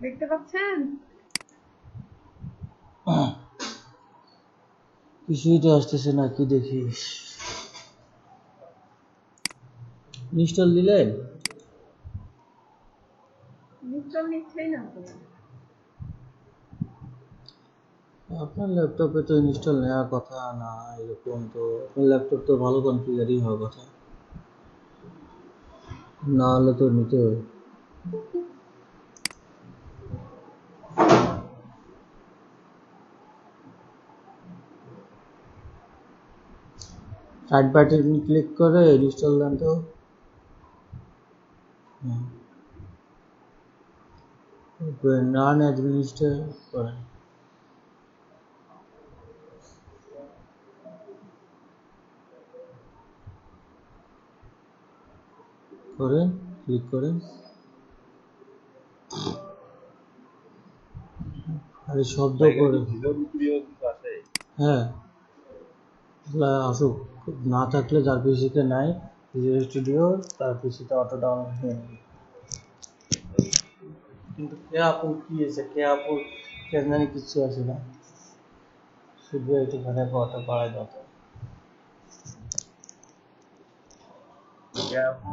দেখতে পাচ্ছেন? কিছুই তো আসতেছে না, কি দেখি। ইনস্টল দিলেন? ইনস্টল নিচ্ছেই না তো। আপনার ল্যাপটপে তো ইনস্টল নেওয়ার কথা না, এরকম তো আপনার ল্যাপটপ তো ভালো কনফিগারই হওয়ার কথা, না হলে তো নিতে হবে। রাইট বাটন ক্লিক করে ইনস্টল দেন তো। রান অ্যাডমিনিস্ট্রেটর করেন, করেন ক্লিক করেন। আরে শব্দ করে, হ্যাঁ আসুক, না থাকলে যার পিসিতে নাই ভিজুয়াল স্টুডিও তার পিসিতে অটো ডাউনলোড হয়ে নেবে। কিন্তু কে আপু কি হয়েছে, কে আপু কেন জানি কিচ্ছু আসে না, শুধু একটুখানে অটো পাড়ায় যত কে আপু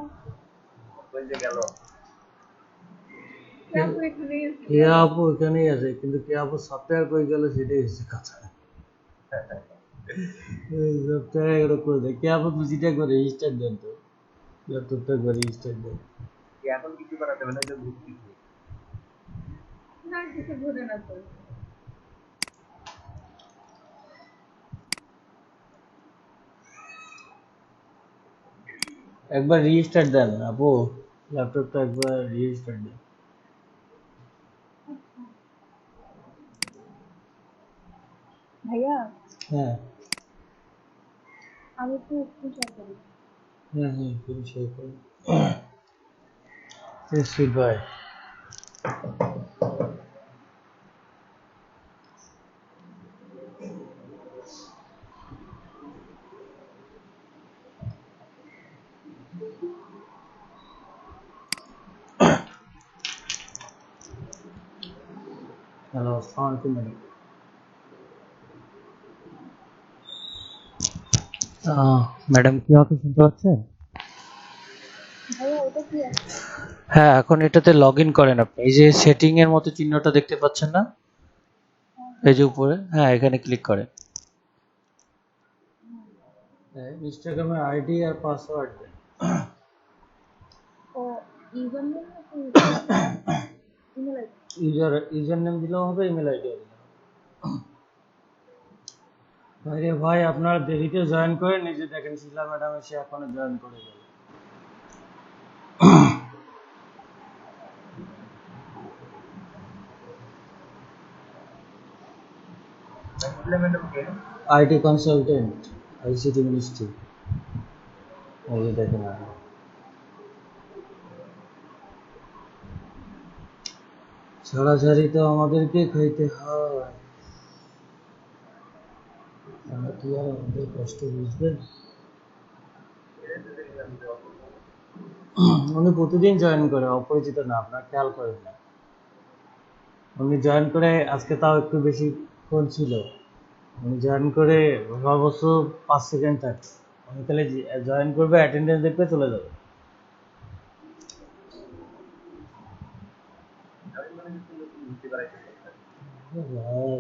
এখানেই আছে? কে আপু এখানেই আছে, কিন্তু কে আপু সফটওয়্যার করে গেল সেটাই হচ্ছে কথা। সফটওয়্যার এগুলো করে দেয় কে আপু, পিসিটা একবার রেজিস্টার দেন তো, ল্যাপটপটা একবার রেজিস্টার দেন। এখন কিছু করাতে হবে না, যে ঘুরছি না, কিছু ঘুরে না তো। একবার রেজিস্টার দেন আপু, ল্যাপটপটা একবার রেজিস্টার দেন। ভাইয়া, হ্যাঁ আমি একটু স্ক্রিনশট করি। হ্যাঁ হ্যাঁ, তুমি শেয়ার করুন। সুইট ভাই, হ্যালো আসসালামু আলাইকুম ম্যাডাম। ম্যাডাম কি আমাকে শুনতে পাচ্ছেন? ভাইয়া, এটা কি আছে? হ্যাঁ, এখন এটাতে লগ ইন করেন আপনি, এই যে সেটিং এর মতো চিহ্নটা দেখতে পাচ্ছেন না, এই যে উপরে, হ্যাঁ এখানে ক্লিক করেন। ইনস্টাগ্রামের আইডি আর পাসওয়ার্ড দেন। ও, ইউজার নেম নাকি ইমেল আইডি? ইউজার নেম দিলেও হবে, ইমেল আইডিও দিলেও হবে। আরে ভাই আপনারা দেরিতে জয়েন করেন, এই যে দেখেন শিলা ম্যাডাম এসে এখনো জয়েন করে গেল। আইটি কনসালটেন্ট, আইসিটি মিনিস্ট্রি, এই যে দেখেন। ছাড়াছাড়ি তো আমাদেরকে খাইতে হয়, আমরা কি আর আমাদের কষ্ট বুঝবেন? উনি প্রতিদিন জয়েন করে, অপরিচিত না, আপনার খেয়াল করেন না। উনি জয়েন করে আজকে তাও একটু বেশিক্ষণ ছিল, উনি জয়েন করে সর্বোচ্চ 5 সেকেন্ড থাকে। উনি তাহলে জয়েন করবে, অ্যাটেন্ডেন্স দেখবে, চলে যাবে। ভাই,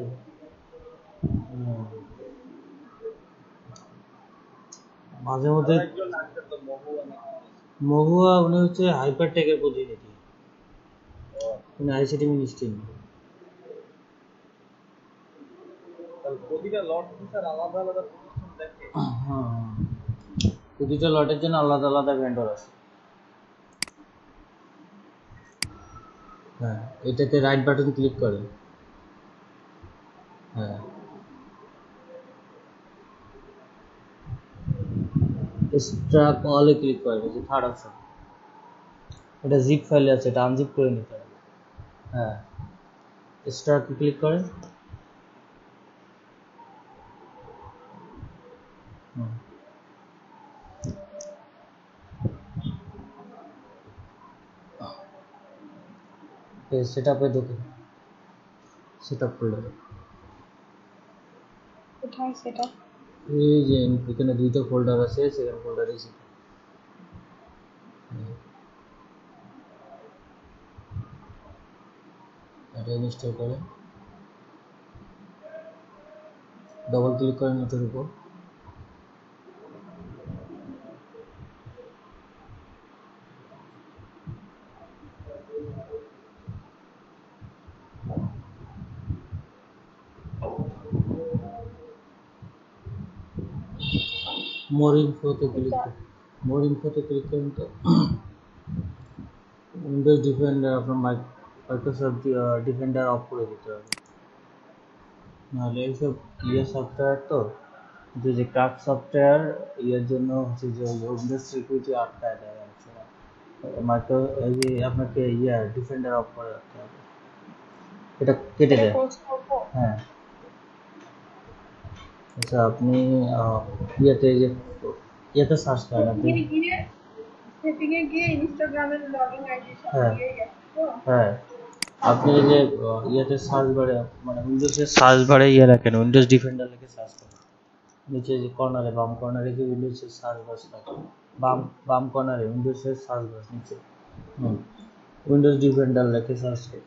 মাঝে মধ্যে মহুয়া, উনি হচ্ছে হাইপার টেকের প্রতিনিধি, উনি আইসিটি মিনিস্ট্রি। প্রতিটা লট কি স্যার আলাদা আলাদা প্রতিষ্ঠান দেখে? হ্যাঁ, প্রতিটা লটের জন্য আলাদা আলাদা ভেন্ডর আছে। হ্যাঁ, এটাতে রাইট বাটন ক্লিক করেন। হ্যাঁ, স্ট্রাক অলে ক্লিক করেন, এই যে থার্ড অপশন, এটা জিপ ফাইলে আছে, এটা আনজিপ করে নিতে হবে। হ্যাঁ, স্ট্রাক ক্লিক করেন। হুম, সেটআপে ঢুকে সেটআপ ফোল্ডারে কোথায় সেটা? এই যে এখানে দুইটা ফোল্ডার আছে, সেকেন্ড ফোল্ডারে এটা ইনস্টল করে ডবল ক্লিক করেন এটার উপর। মোর ইনফোতে ক্লিক এটা করেন, মোর ইনফোতে ক্লিক করেন তো উইন্ডোজ ডিফেন্ডার আপনার মাইক্রোসফট ডিফেন্ডার অফ করে দিতে হবে, নাহলে এইসব সফটওয়্যার তো যে ক্রাক সফটওয়্যার জন্য হচ্ছে যে উইন্ডোজ সিকিউরিটি আটকায় দেয় অনেক সময়। মাইক্রো এই যে আপনাকে ডিফেন্ডার অফ করে রাখতে হবে, এটা কেটে দেয়। কোর্স করবো। হ্যাঁ, আচ্ছা আপনি ইয়েতে যে ইয়েতে সার্চ করেন আপনি। সেটিংয়ে গিয়ে ইনস্টাগ্রামের লগইন আইডি সব হ্যাঁ দিয়ে গেছে তো। হ্যাঁ, আপনি এই যে ইয়েতে সার্চ বারে মানে উইন্ডোজের সার্চ বারে রাখেন উইন্ডোজ ডিফেন্ডার লিখে সার্চ করেন। নিচে যে কর্নারে বাম কর্নারে কি উইন্ডোজের সার্চ বার থাকে, বাম কর্নারে উইন্ডোজের সার্চ বার নিচে উইন্ডোজ ডিফেন্ডার লিখে সার্চ করুন।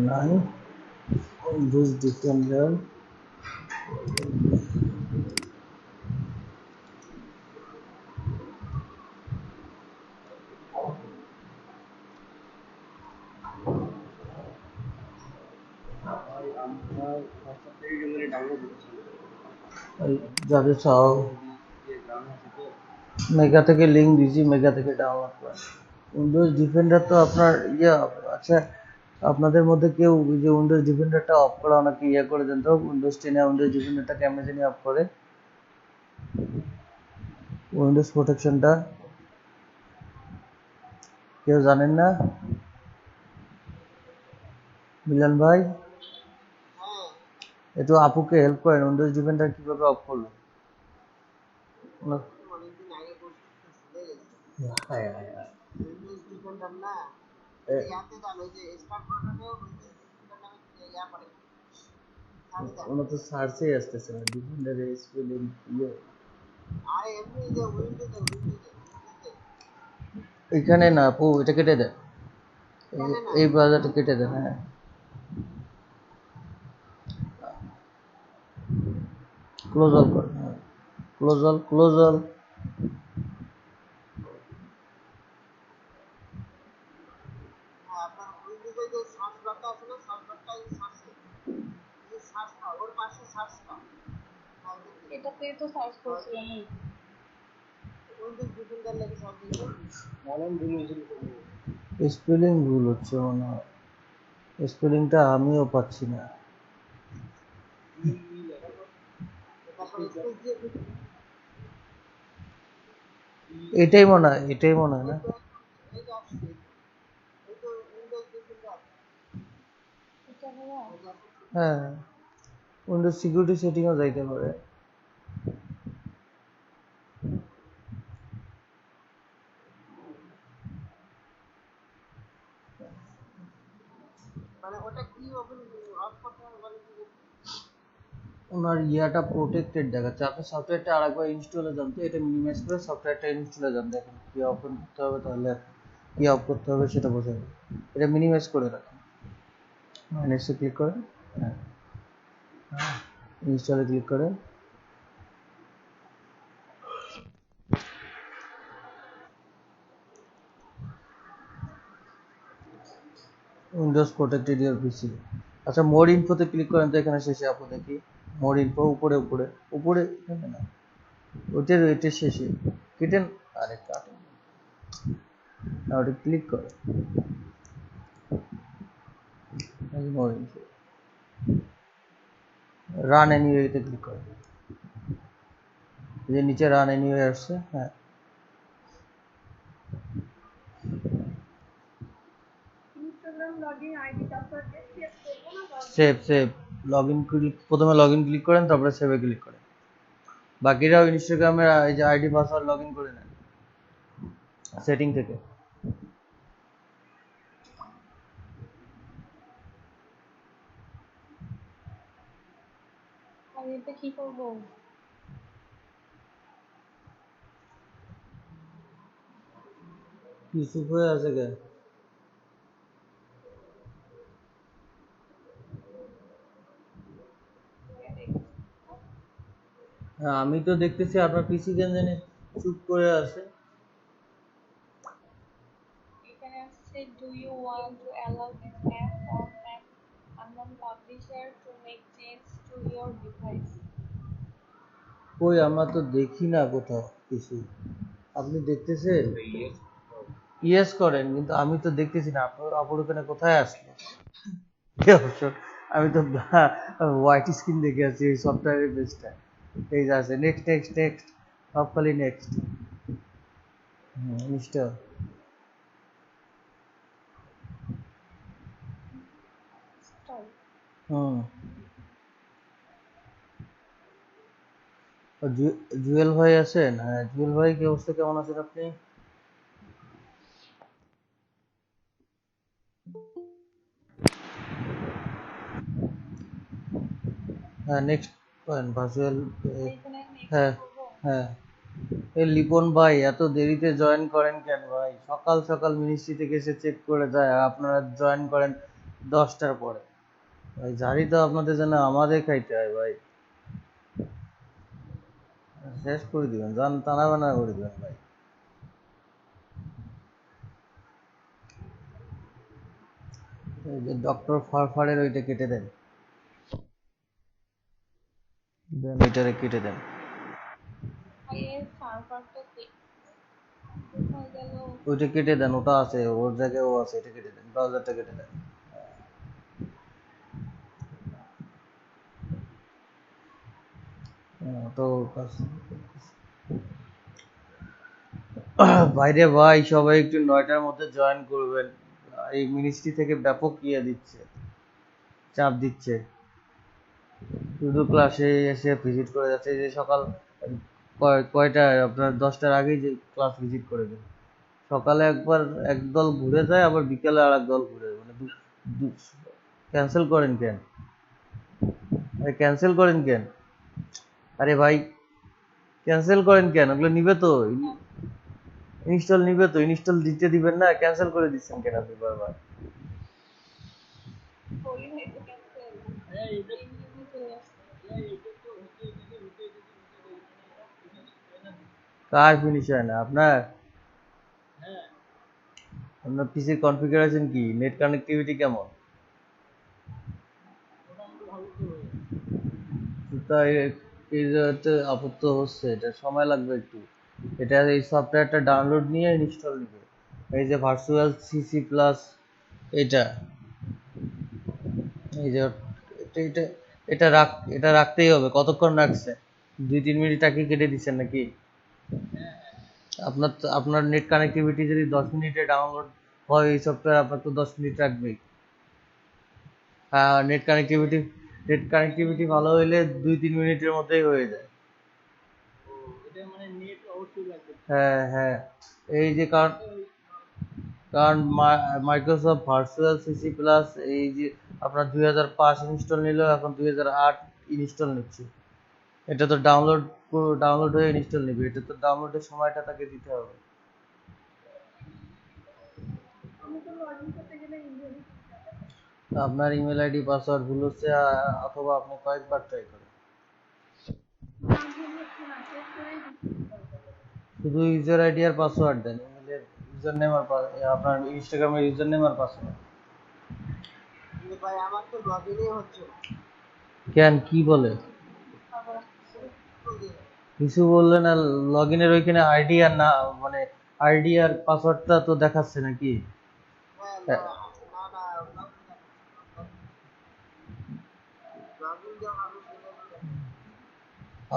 নাই উইন্ডোজ ডিফেন্ডার যাদের চাও মেগা থেকে লিঙ্ক দিয়েছি, মেগা থেকে ডাউনলোড করেন। উইন্ডোজ ডিফেন্ডার তো আপনার আচ্ছা আপনাদের মধ্যে কেউ যে উইন্ডোজ ডিফেন্ডারটা অফ করা অনেকে করে দেন তো, উইন্ডোজ 10 এ উইন্ডোজ ডিফেন্ডারটা কেমনে জানি অফ করে, উইন্ডোজ প্রোটেকশনটা কেউ জানেন না? মিলন ভাই একটু আপুকে হেল্প করেন, উইন্ডোজ ডিফেন্ডার কিভাবে অফ করলো। হায় হায় হায়। ওনা তো সার্চেই আসতেছে না ডিফেন্ডারের স্পেলিং এখানে না আপু, এটা কেটে দেন, এই ব্রাউজারটা কেটে দেন। হ্যাঁ ক্লোজ অল করেন, ক্লোজ অল এটাতে তো সার্চ করছিলাম। স্পেলিং ভুল হচ্ছে মনে হয়, স্পেলিংটা আমিও পাচ্ছি না। এটাই মনে হয় না। এটা হলো হ্যাঁ, উইন্ডোজ সিকিউরিটি সেটিংও যাইতে পারে। ওনার প্রোটেক্টেড দেখাচ্ছে, আপনি সফটওয়্যারটা আরেকবার ইনস্টলে যান তো, এটা মিনিমাইজ করে সফটওয়্যারটা ইনস্টলে যান, দেখেন কি ওপেন করতে হবে, তাহলে কি অফ করতে হবে সেটা বোঝা যাবে। এটা মিনিমাইজ করে রাখেন, মাইনাসে ক্লিক করেন, হ্যাঁ ইনস্টলে ক্লিক করেন, উইন্ডোজ প্রোটেক্টেড ইওর পিসি। আচ্ছা মোর ইনফোতে ক্লিক করেন তো, এখানে শেষে আপু দেখি মোর ইনফো উপরে উপরে উপরে, এখানে না ওইটা শেষে কেটেন, আরে কাটেন না, ওটা ক্লিক করেন মোর ইনফো, রান এনিওয়েতে ক্লিক করেন, যে নিচে রান এনিওয়ে আসছে, হ্যাঁ ইনস্টাগ্রাম লগইন আইডি পাসওয়ার্ড দিয়ে সেভ করবো না সেভ লগইন ক্লিক, প্রথমে লগইন ক্লিক করেন, তারপরে সেভে ক্লিক করেন। বাকিরাও ইনস্টাগ্রামের এই যে আইডি পাসওয়ার্ড লগইন করে নেন সেটিং থেকে। আমি এটা কি করবো? ইউসুফ হয়ে আছে কে? হ্যাঁ আমি তো দেখতেছি আপনার পিসি কেন জানি চুপ করে আছে। এখানে আসছে do you want to allow this app on an unknown publisher to make change to your device. কই আমরা তো দেখি না কোথাও কিছু, আপনি দেখতেছেন? ইয়েস করেন, কিন্তু আমি তো দেখতেছি না। আপনার ওখানে কোথায় আসলো কি অপশন? আমি তো হোয়াইট স্ক্রিন দেখে আছি এই সফটওয়্যারের পেজটা। এই যে আছে নেক্সট নেক্সট নেক্সট, সব খালি নেক্সট। ইনস্টল। স্টপ। হুম। জুয়েল ভাই আছেন? হ্যাঁ জুয়েল ভাই, কি অবস্থা, কেমন আছেন আপনি? হ্যাঁ নেক্সট পয়েন্ট ভার্চুয়াল। এখানে নেক্সট হ্যাঁ করবো। হ্যাঁ। এই লিপন ভাই এত দেরিতে জয়েন করেন কেন ভাই? সকাল সকাল মিনিস্ট্রি থেকে এসে চেক করে যায়, আর আপনারা জয়েন করেন 10টার পরে। ভাই জানি তো আপনাদের জন্য আমাদের খাইতে হয় ভাই। শেষ করে দিবেন, জান টানা বানা করে দিবেন ভাই। এই যে ডক্টর ফারফারের ওইটা কেটে দেন, দেন ওইটারে কেটে দেন। এর সার্ভারটা কোথায় গেল? ওইটা কেটে দেন, ওটা আছে ওর জায়গায়, ও আছে, এটা কেটে দেন, ব্রাউজারটা কেটে দেন। তো বাইরে ভাই সবাই একটু 9টার মধ্যে জয়েন করবেন। এই মিনিস্ট্রি থেকে ব্যাপক ইয়ে দিচ্ছে, চাপ দিচ্ছে, শুধু ক্লাসে এসে ভিজিট করে যাচ্ছে। এই যে সকাল কয়টায় আপনার 10টার আগেই যে ক্লাস ভিজিট করে দেন। সকালে একবার একদল ঘুরে যায়, আবার বিকেলে আর এক দল ঘুরে যায়। মানে ক্যান্সেল করেন কেন? আরে ক্যান্সেল করেন কেন? আরে ভাই ক্যান্সেল করেন কেন? ওগুলো নিবে তো, ইনস্টল নিবে তো, ইনস্টল দিতে দিবেন না, ক্যান্সেল করে দিচ্ছেন কেন আপনি বারবার? করি নাই তো ক্যান্সেল। এমনি চলে আসছে। কার ফিনিশ হয় না আপনার? আপনার পিসির কনফিগারেশন কি, নেট কানেক্টিভিটি কেমন? তা এই যে হচ্ছে আপত্তি হচ্ছে, এটা সময় লাগবে একটু। এটা এই সফটওয়্যারটা ডাউনলোড নিয়ে ইনস্টল নিবে। এই যে ভার্চুয়াল সিসি প্লাস, এটা এই যে এটা এটা এটা রাখতেই হবে। কতক্ষণ রাখছে? 2-3 মিনিট আগে কেটে দিচ্ছেন নাকি? আপনার নেট কানেক্টিভিটি যদি 10 মিনিটে ডাউনলোড হয় এই সফটওয়্যার, আপনার তো 10 মিনিট রাখবেই। হ্যাঁ নেট কানেক্টিভিটি ভালো হইলে 2-3 মিনিটের মধ্যেই হয়ে যায়। হ্যাঁ হ্যাঁ। এই যে কারণ কারণ মাইক্রোসফট ভার্চুয়াল সিসি প্লাস এই যে আপনার 2005 ইনস্টল নিল, এখন 2008 ইনস্টল নিচ্ছে। এটা তো ডাউনলোড হয়ে ইনস্টল নেবে, এটা তো ডাউনলোডের সময়টা তাকে দিতে হবে। আমি তো লগইন করতে গেলে ইমেল আপনার ইমেল আইডি পাসওয়ার্ড ভুল হচ্ছে, অথবা আপনি কয়েকবার ট্রাই করেন। না ভুল হচ্ছে না, সেভ করেই দিচ্ছি। শুধু ইউজার আইডি আর পাসওয়ার্ড দেন, ইমেলের ইউজার নেম আর আপনার ইনস্টাগ্রামের ইউজার নেম আর পাসওয়ার্ড। ভাই আমার তো লগইনই হচ্ছে না। কেন, কি বলে? আবার কিছু বললেন না? লগ ইনের ওইখানে আইডি আর না, মানে আইডি আর পাসওয়ার্ডটা তো দেখাচ্ছে নাকি? হ্যাঁ না না না লগইন যখন আমি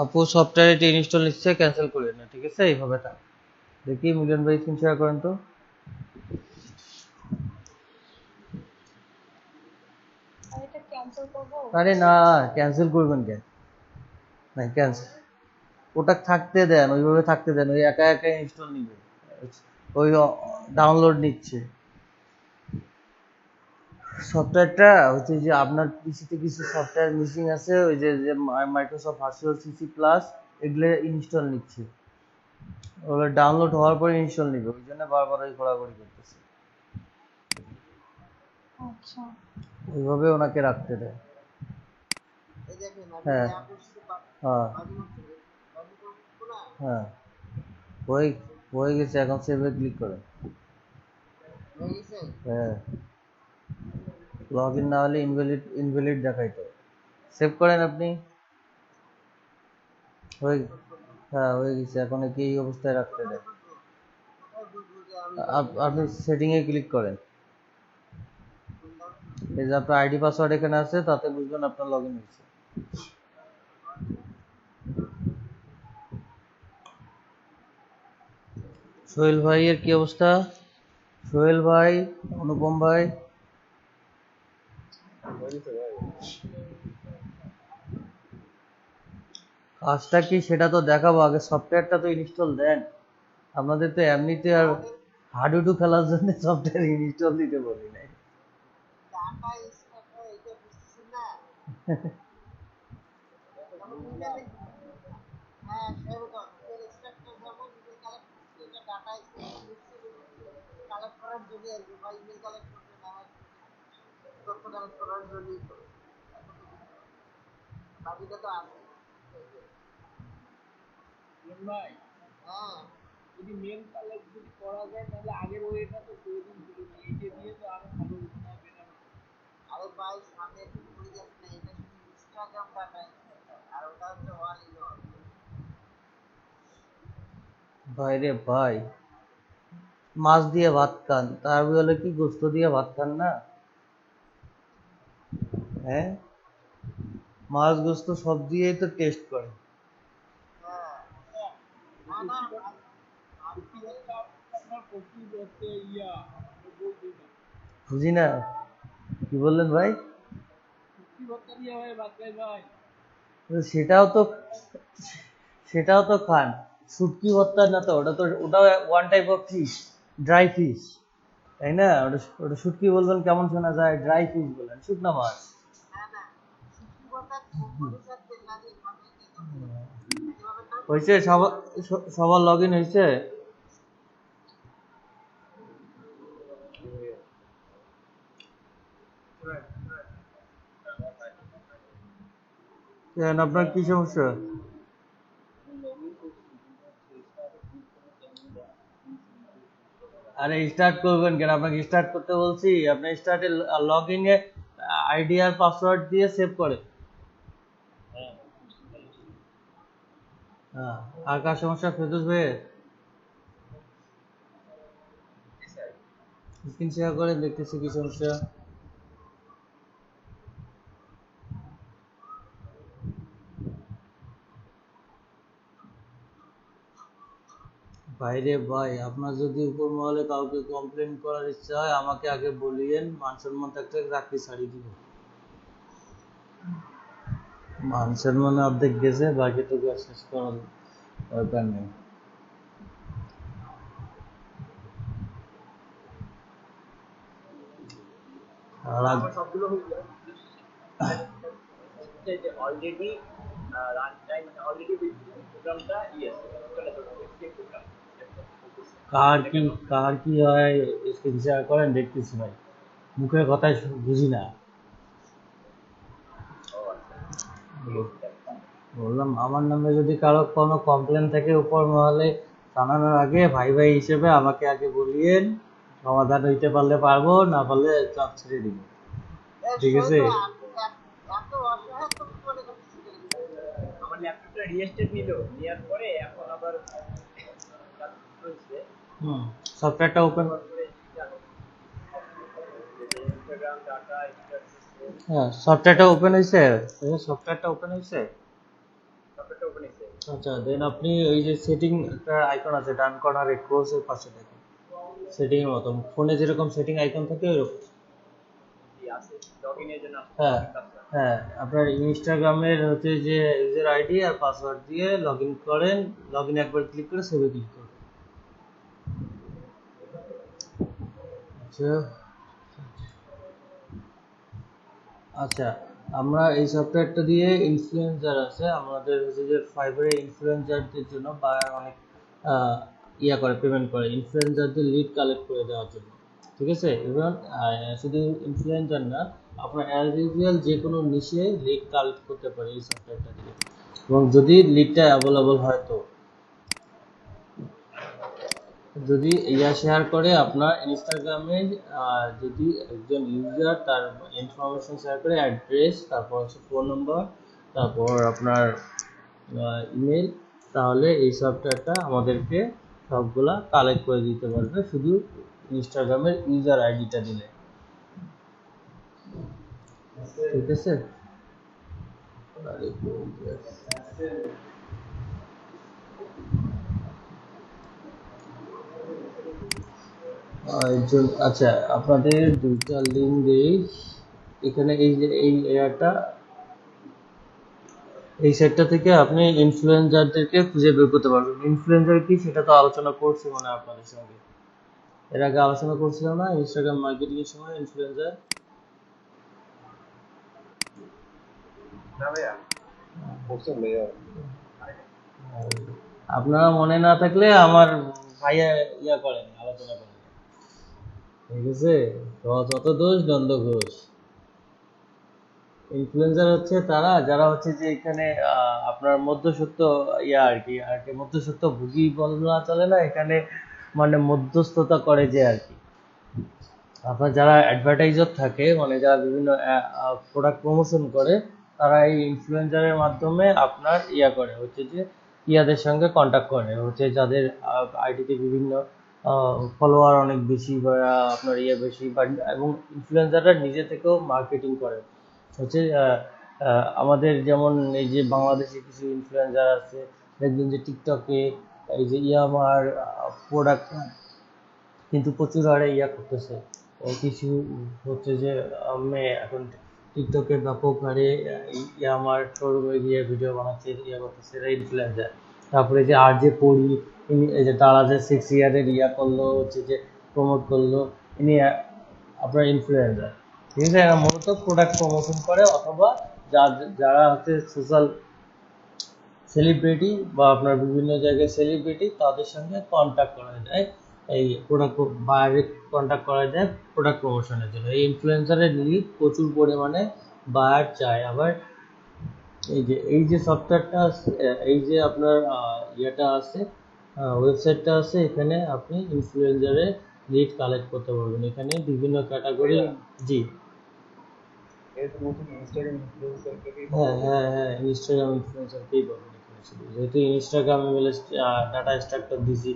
আপু সফটওয়্যারটি ইনস্টল নিচ্ছে, ক্যান্সেল করে না, ঠিক আছে? এইভাবে থাক। দেখি মিলন ভাই স্ক্রিন শেয়ার করেন তো। আর এটা ক্যান্সেল করবো? আরে না, ক্যান্সেল করবেন কেন? না ক্যান্সেল, ওটা থাকতে দেন, ওইভাবে থাকতে দেন, ওই একা একা ইনস্টল নিবে, ওই ডাউনলোড নিচ্ছে। সফটওয়্যারটা হচ্ছে যে আপনার পিসিতে কিছু সফটওয়্যার মিসিং আছে, ওই যে মাইক্রোসফট ভার্চুয়াল সিসি প্লাস এগুলো ইনস্টল নিচ্ছে, ওগুলো ডাউনলোড হওয়ার পরে ইনস্টল নিবে, ওই জন্য বারবার ওই ঘোরাঘুরি করতেছে। আচ্ছা। ওইভাবে ওনাকে রাখতে দেয়। এই দেখেন আমি হ্যাঁ ইয়া করছি হ্যাঁ লগ ইন করছি না, হ্যাঁ, হয়ে হয়ে গেছে, এখন সেভে ক্লিক করেন। হয়ে গেছে। হ্যাঁ, লগ ইন না হলে ইনভ্যালিড ইনভ্যালিড দেখাইতো। সেভ করেন আপনি। হয়ে হ্যাঁ হয়ে গেছে, এখন কি এই অবস্থায় রাখতে কোথায় দেয়। বুঝবো, কোথায় বুঝবো যে আমি আপনি সেটিং এ ক্লিক করেন, কোনটা? এই যে আপনার আইডি পাসওয়ার্ড এখানে আছে, তাতে বুঝবেন আপনার লগ ইন হয়েছে। সোহেল ভাইয়ের কি অবস্থা? সোহেল ভাই, অনুপম ভাই, কাজটা কি সেটা তো দেখাবো, আগে সফটওয়্যারটা তো ইনস্টল দেন। আপনাদের তো এমনিতে আর হাডুডু খেলার জন্য সফটওয়্যার ইনস্টল দিতে বলি নাই। ডাটা স্ট্রাকচার এটা বুঝতেছেন না, যেমন ইমেল, হ্যাঁ সেরকম ইমেল স্ট্রাকচার যেমন ইমেল কালেক্ট করছে, এটা ডাটা স্ট্রাকচার বুঝছে কালেক্ট করার জন্য আর কি, বা ইমেল কালেক্ট করবে না, তথ্য কালেক্ট করার জন্যই তো, বাকিটা তো আছে। ভাই, হ্যাঁ যদি মেল কালেক্ট যদি করা যায় তাহলে আগের ওয়েটা তো প্রয়োজন ছিল না, এইটা দিয়ে তো আরো ভালো হবে না? আরে ভাই সামনে একটু ভুলে যাচ্ছে না, এটা শুধু ইনস্টাগ্রাম ডাটা আর ওটা হচ্ছে অল ইন অল। ভাই রে ভাই, মাছ দিয়ে ভাত খান, তার বলে কি গোস্ত দিয়ে ভাত খান না? হ্যাঁ, মাছ গোস্ত সব দিয়েই তো টেস্ট করে। হ্যাঁ না না সত্যি কথা, সত্যি কথা আপনার প্রচুর হচ্ছে বলছি না, বুঝি না, কি বললেন ভাই? সত্যি কথা দিয়ে ভাই ভাত খাই ভাই। সেটাও তো, সেটাও তো খান। শুটকি ভর্তা না তো, ওটাও one type of fish, dry fish, তাই না? ওটা ওটা শুটকি বলবেন কেমন শোনা যায়, ড্রাই ফিশ বলেন, শুকনা মাছ। না না সত্যি কথা, মরিচার তেল না দিয়ে খাবেন এটা যেভাবে খান হয়েছে সবার, সবার লগ ইন হয়েছে? কেন, আপনার কি সমস্যা? আরে স্টার্ট করবেন কেন, আপনাকে স্টার্ট করতে বলছি? আপনি স্টার্টে লগ ইন এ আইডি আর পাসওয়ার্ড দিয়ে সেভ করে। হ্যাঁ, আর কার সমস্যা? ফেরদৌস ভাই স্ক্রিন শেয়ার করে দেখতেছি কি সমস্যা। বাইরে ভাই, আপনার যদি উপর মহলে কাউকে কমপ্লেন করার ইচ্ছা হয় আমাকে আগে বলিয়েন, মান সম্মান থাকতে চাকরি ছাড়িয়ে দিব। মান সম্মানে অর্ধেক গেছে, বাকিটুকু শেষ করার দরকার নেই। আর আমার সবগুলো হয়ে যায় যে অলরেডি রান টাইম, মানে অলরেডি প্রোগ্রামটা চলে যাবে প্রোগ্রাম। কার কি হয় স্ক্রিন শেয়ার করেন, দেখতেছি ভাই, মুখের কথায় বুঝি না। বললাম আমার নামে যদি কারো কোনো কমপ্লেন থাকে উপর মহলে, জানানোর আগে ভাই ভাই হিসেবে আমাকে আগে বলিয়েন, সমাধান হইতে পারলে পারবো, না পারলে চাপ ছেড়ে দিব, ঠিক আছে? এত অসহায় তো মনে করতেছি কেন? আমার ল্যাপটপটা রিস্টার্ট নিল, নেওয়ার পরে এখন আবার কাজ চলছে, হুম, সফটওয়্যারটা ওপেন, ইনস্টাগ্রাম ডাটা হ্যাঁ সফটওয়্যারটা ওপেন হয়েছে, সফটওয়্যারটা ওপেন হয়েছে। সবটা আচ্ছা, দেন আপনি ওই যে সেটিং একটা আইকন আছে ডান কর্নারে ক্রসের পাশে দেখেন, সেটিং এর মতো ফোনে যেরকম সেটিং আইকন থাকে ওইরকম। হ্যাঁ হ্যাঁ, আপনার ইনস্টাগ্রামের হচ্ছে যে ইউজার আইডি আর পাসওয়ার্ড দিয়ে লগ ইন করেন, লগ ইন একবার ক্লিক করে সেভে ক্লিক করেন। আচ্ছা আচ্ছা, আমরা এই সফটওয়্যারটা দিয়ে ইনফ্লুয়েন্সার আছে আমাদের হচ্ছে যে ফাইবারে ইনফ্লুয়েন্সারদের জন্য বায়ার অনেক ইয়া করে, পেমেন্ট করে ইনফ্লুয়েন্সারদের লিড কালেক্ট করে দেওয়ার জন্য, ঠিক আছে। এবং শুধু ইনফ্লুয়েন্সার না, আপনার অ্যাজ ইউজুয়াল যে কোনো নিশে লিড কালেক্ট করতে পারে এই সফটওয়্যারটা দিয়ে, এবং যদি লিডটা অ্যাভেলেবল হয় তো। যদি ইয়া শেয়ার করে আপনার ইনস্টাগ্রামে, যদি একজন ইউজার তার ইনফরমেশন শেয়ার করে, অ্যাড্রেস, তারপর হচ্ছে ফোন নম্বর, তারপর আপনার ইমেল, তাহলে এই সফটওয়্যারটা আমাদেরকে সবগুলা কালেক্ট করে দিতে পারবে শুধু ইনস্টাগ্রামের ইউজার আইডিটা দিলে, ঠিক আছে। একজন, আচ্ছা আপনাদের দুইটা লিঙ্ক দেই এখানে। এই যে এই এয়ারটা, এই সেটটা থেকে আপনি ইনফ্লুয়েন্সারদেরকে খুঁজে বের করতে পারবেন। ইনফ্লুয়েন্সার কি সেটা তো আলোচনা করছি মানে আপনাদের সঙ্গে, এর আগে আলোচনা করছিলাম না ইনস্টাগ্রাম মার্কেটিং এর সময় ইনফ্লুয়েন্সার। আপনারা মনে না থাকলে আমার ভাইয়া ইয়া করেন, আলোচনা করেন, ঠিক আছে। যত দোষ দ্বন্দ্ব ঘোষ। ইনফ্লুয়েন্সার হচ্ছে তারা যারা হচ্ছে যে এখানে আপনার মধ্যস্বত্ব ইয়া আর কি মধ্যস্বত্ব ভুগি বলা চলে না, এখানে মানে মধ্যস্থতা করে যে আর কি। আপনার যারা অ্যাডভার্টাইজার থাকে, মানে যারা বিভিন্ন প্রোডাক্ট প্রমোশন করে, তারা এই ইনফ্লুয়েন্সারের মাধ্যমে আপনার ইয়া করে হচ্ছে যে ইয়াদের সঙ্গে কন্ট্যাক্ট করে হচ্ছে যাদের আইডিতে বিভিন্ন ফলোয়ার অনেক বেশি বা আপনার ইয়ে বেশি, বা এবং ইনফ্লুয়েন্সাররা নিজে থেকেও মার্কেটিং করে হচ্ছে আমাদের যেমন এই যে বাংলাদেশে কিছু ইনফ্লুয়েন্সার আছে, দেখবেন যে টিকটকে এই যে ইয়ামার প্রোডাক্ট কিন্তু প্রচুর হারে ইয়া করতেছে, কিছু হচ্ছে যে মেয়ে এখন টিকটকে ব্যাপক হারে ইয়ামার শোরুমে গিয়ে ভিডিও বানাচ্ছে, ইয়া করতেছে, এরা ইনফ্লুয়েন্সার। তারপরে যে আর যে পড়ি, এই যে তারা যে 6 ইয়ারের ইয়া করলো হচ্ছে যে প্রমোট করলো, ইনি আপনার ইনফ্লুয়েন্সার, ঠিক আছে। এরা মূলত প্রোডাক্ট প্রমোশন করে, অথবা যারা হচ্ছে সোশ্যাল সেলিব্রিটি বা আপনার বিভিন্ন জায়গায় সেলিব্রিটি, তাদের সঙ্গে কন্ট্যাক্ট করা যায়, এই প্রোডাক্ট বাইরে কন্ট্যাক্ট করা যায় প্রোডাক্ট প্রমোশনের জন্য। এই ইনফ্লুয়েন্সারের লিড প্রচুর পরিমাণে বায়ার চায়। আবার এই যে সফটওয়্যারটা আছে, এই যে আপনার ইয়েটা আছে, ওয়েবসাইটটা আছে, এখানে আপনি ইনফ্লুয়েন্সারের লিড কালেক্ট করতে পারবেন। এখানে বিভিন্ন ক্যাটাগরি, জি হ্যাঁ হ্যাঁ হ্যাঁ, ইনস্টাগ্রাম ইনফ্লুয়েন্সারকেই পাবেন এখানে শুধু, যেহেতু ইনস্টাগ্রাম ডাটা স্ট্রাকচার দিছি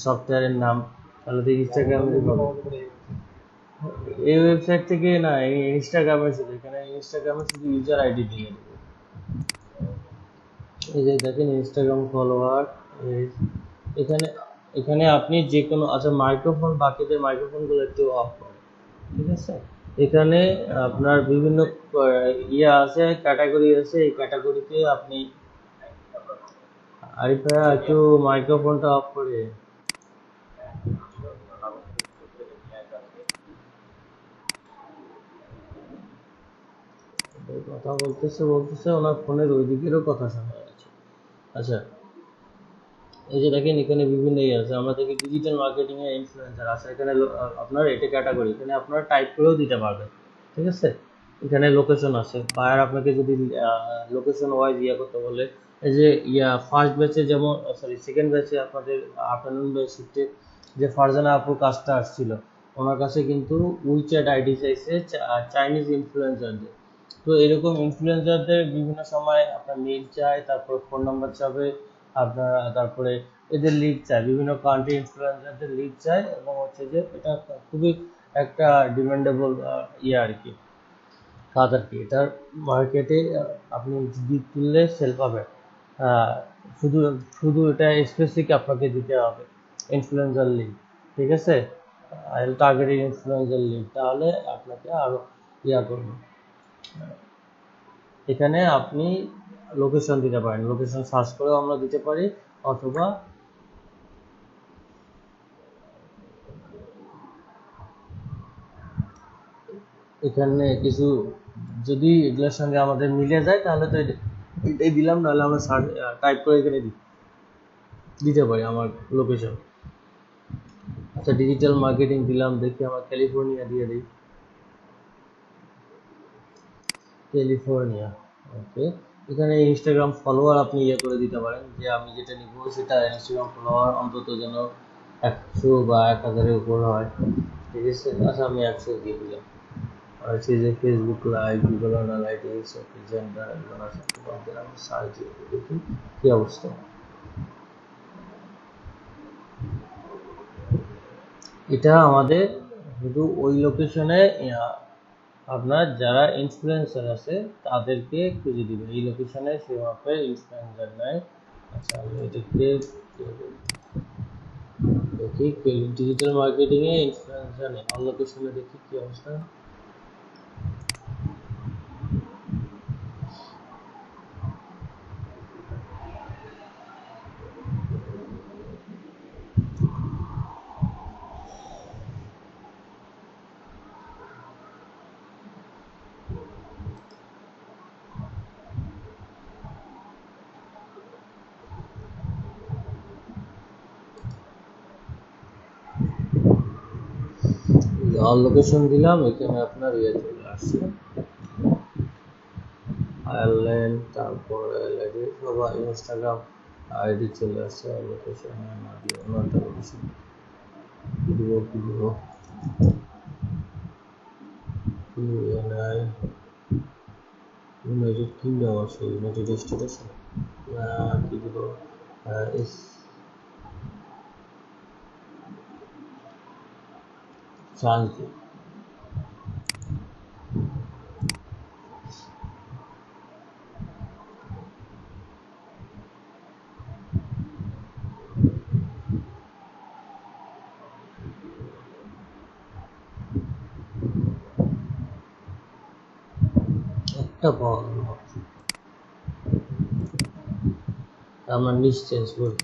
সফটওয়্যারের নাম, তাহলে তো ইনস্টাগ্রামেরই পাবেন। এই ওয়েবসাইট থেকে না, এই ইনস্টাগ্রামে শুধু, এখানে ইনস্টাগ্রামে শুধু ইউজার আইডি দিয়ে দেবে। এই যে দেখেন ইনস্টাগ্রাম ফলোয়ার, এখানে এখানে আপনি যে কোনো, আচ্ছা মাইক্রোফোন, বাকিদের মাইক্রোফোনগুলো একটু অফ করেন, ঠিক আছে। এখানে আপনার বিভিন্ন ইয়ে আছে, ক্যাটাগরি আছে, এই ক্যাটাগরিতে আপনি, আরিফ ভাইয়া একটু মাইক্রোফোনটা অফ করে কথা বলতেছে ওনার ফোনের ওই দিকেরও কথা শোনা যাচ্ছে। আচ্ছা, এই যে দেখেন এখানে বিভিন্ন ইয়ে আছে, আমরা দেখি ডিজিটাল মার্কেটিং এর ইনফ্লুয়েন্সার আছে, এখানে আপনার এটা ক্যাটাগরি, এখানে আপনারা টাইপ করেও দিতে পারবেন, ঠিক আছে। এখানে লোকেশন আছে, বায়ার আপনাকে যদি লোকেশন ওয়াইজ ইয়া করতে বলে, এই যে ইয়া ফার্স্ট ব্যাচে যেমন, সরি সেকেন্ড ব্যাচে আপনাদের আফটারনুন শিফটে যে ফারজানা আপুর কাজটা আসছিল, ওনার কাছে কিন্তু উইচ্যাট আইডি চাইছে চাইনিজ ইনফ্লুয়েন্সারদের। তো এরকম ইনফ্লুয়েন্সারদের বিভিন্ন সময় আপনার মেল চায়, তারপর ফোন নাম্বার চাবে আপনার, তারপরে এদের লিড চায়, বিভিন্ন কান্ট্রি ইনফ্লুয়েন্সারদের লিড চায়, এবং হচ্ছে যে এটা খুবই একটা ডিমান্ডেবল ইয়ে আর কি, কাজ আর কি। এটার মার্কেটে আপনি লিড তুললে সেল পাবেন। আহ, শুধু শুধু এটা স্পেসিফিক আপনাকে দিতে হবে ইনফ্লুয়েন্সার লিঙ্ক, ঠিক আছে, টার্গেটেড ইনফ্লুয়েন্সার লিঙ্ক, তাহলে আপনাকে আরো ইয়া করবে। এখানে আপনি লোকেশন দিতে পারেন, লোকেশন সার্চ করেও আমরা দিতে পারি, অথবা এখানে কিছু যদি এগুলোর সঙ্গে আমাদের মিলে যায় তাহলে তো এটাই দিলাম, নাহলে আমরা টাইপ করে এখানে দিতে পারি আমার লোকেশন। আচ্ছা, ডিজিটাল মার্কেটিং দিলাম, দেখি আমার ক্যালিফোর্নিয়া দিয়ে দিই, ক্যালিফোর্নিয়া। ওকে, এখানে ইনস্টাগ্রাম ফলোয়ার আপনি ইয়ে করে দিতে পারেন, যে আমি যেটা নিব সেটা ইনস্টাগ্রাম ফলোয়ার অন্তত যেন 100 বা 1000-এর উপর হয়, ঠিক আছে। আচ্ছা, আমি 100 দিয়ে দিলাম। আর হচ্ছে যে Facebook live, Google analytics, gender, এগুলো আছে, আমি সার্চ দিয়ে দেখি কি অবস্থা। এটা আমাদের শুধু ওই লোকেশনে আপনার যারা ইনফ্লুয়েন্সার আছে তাদেরকে খুঁজে দিবে, এই লোকেশনে সে মাপের ইনফ্লুয়েন্সার নাই। আচ্ছা, আমি এটাকে দেখি ডিজিটাল মার্কেটিং এ ইনফ্লুয়েন্সার নেই, অন্য লোকেশনে দেখি কি অবস্থা। অল লোকেশন দিলাম, এখানে আপনার ইয়ে চলে আসছে আয়ারল্যান্ড, তারপরে সবাই ইনস্টাগ্রাম আইডি চলে আসছে, অল লোকেশন না দিয়ে অন্য একটা লোকেশন কি দিব ইউএনআই, ইউনাইটেড কিংডম আছে, ইউনাইটেড স্টেট আছে, কি দিব এস ফ্রান্স দিব। একটা পাওয়া গেল, আমরা নিচ চেঞ্জ করি।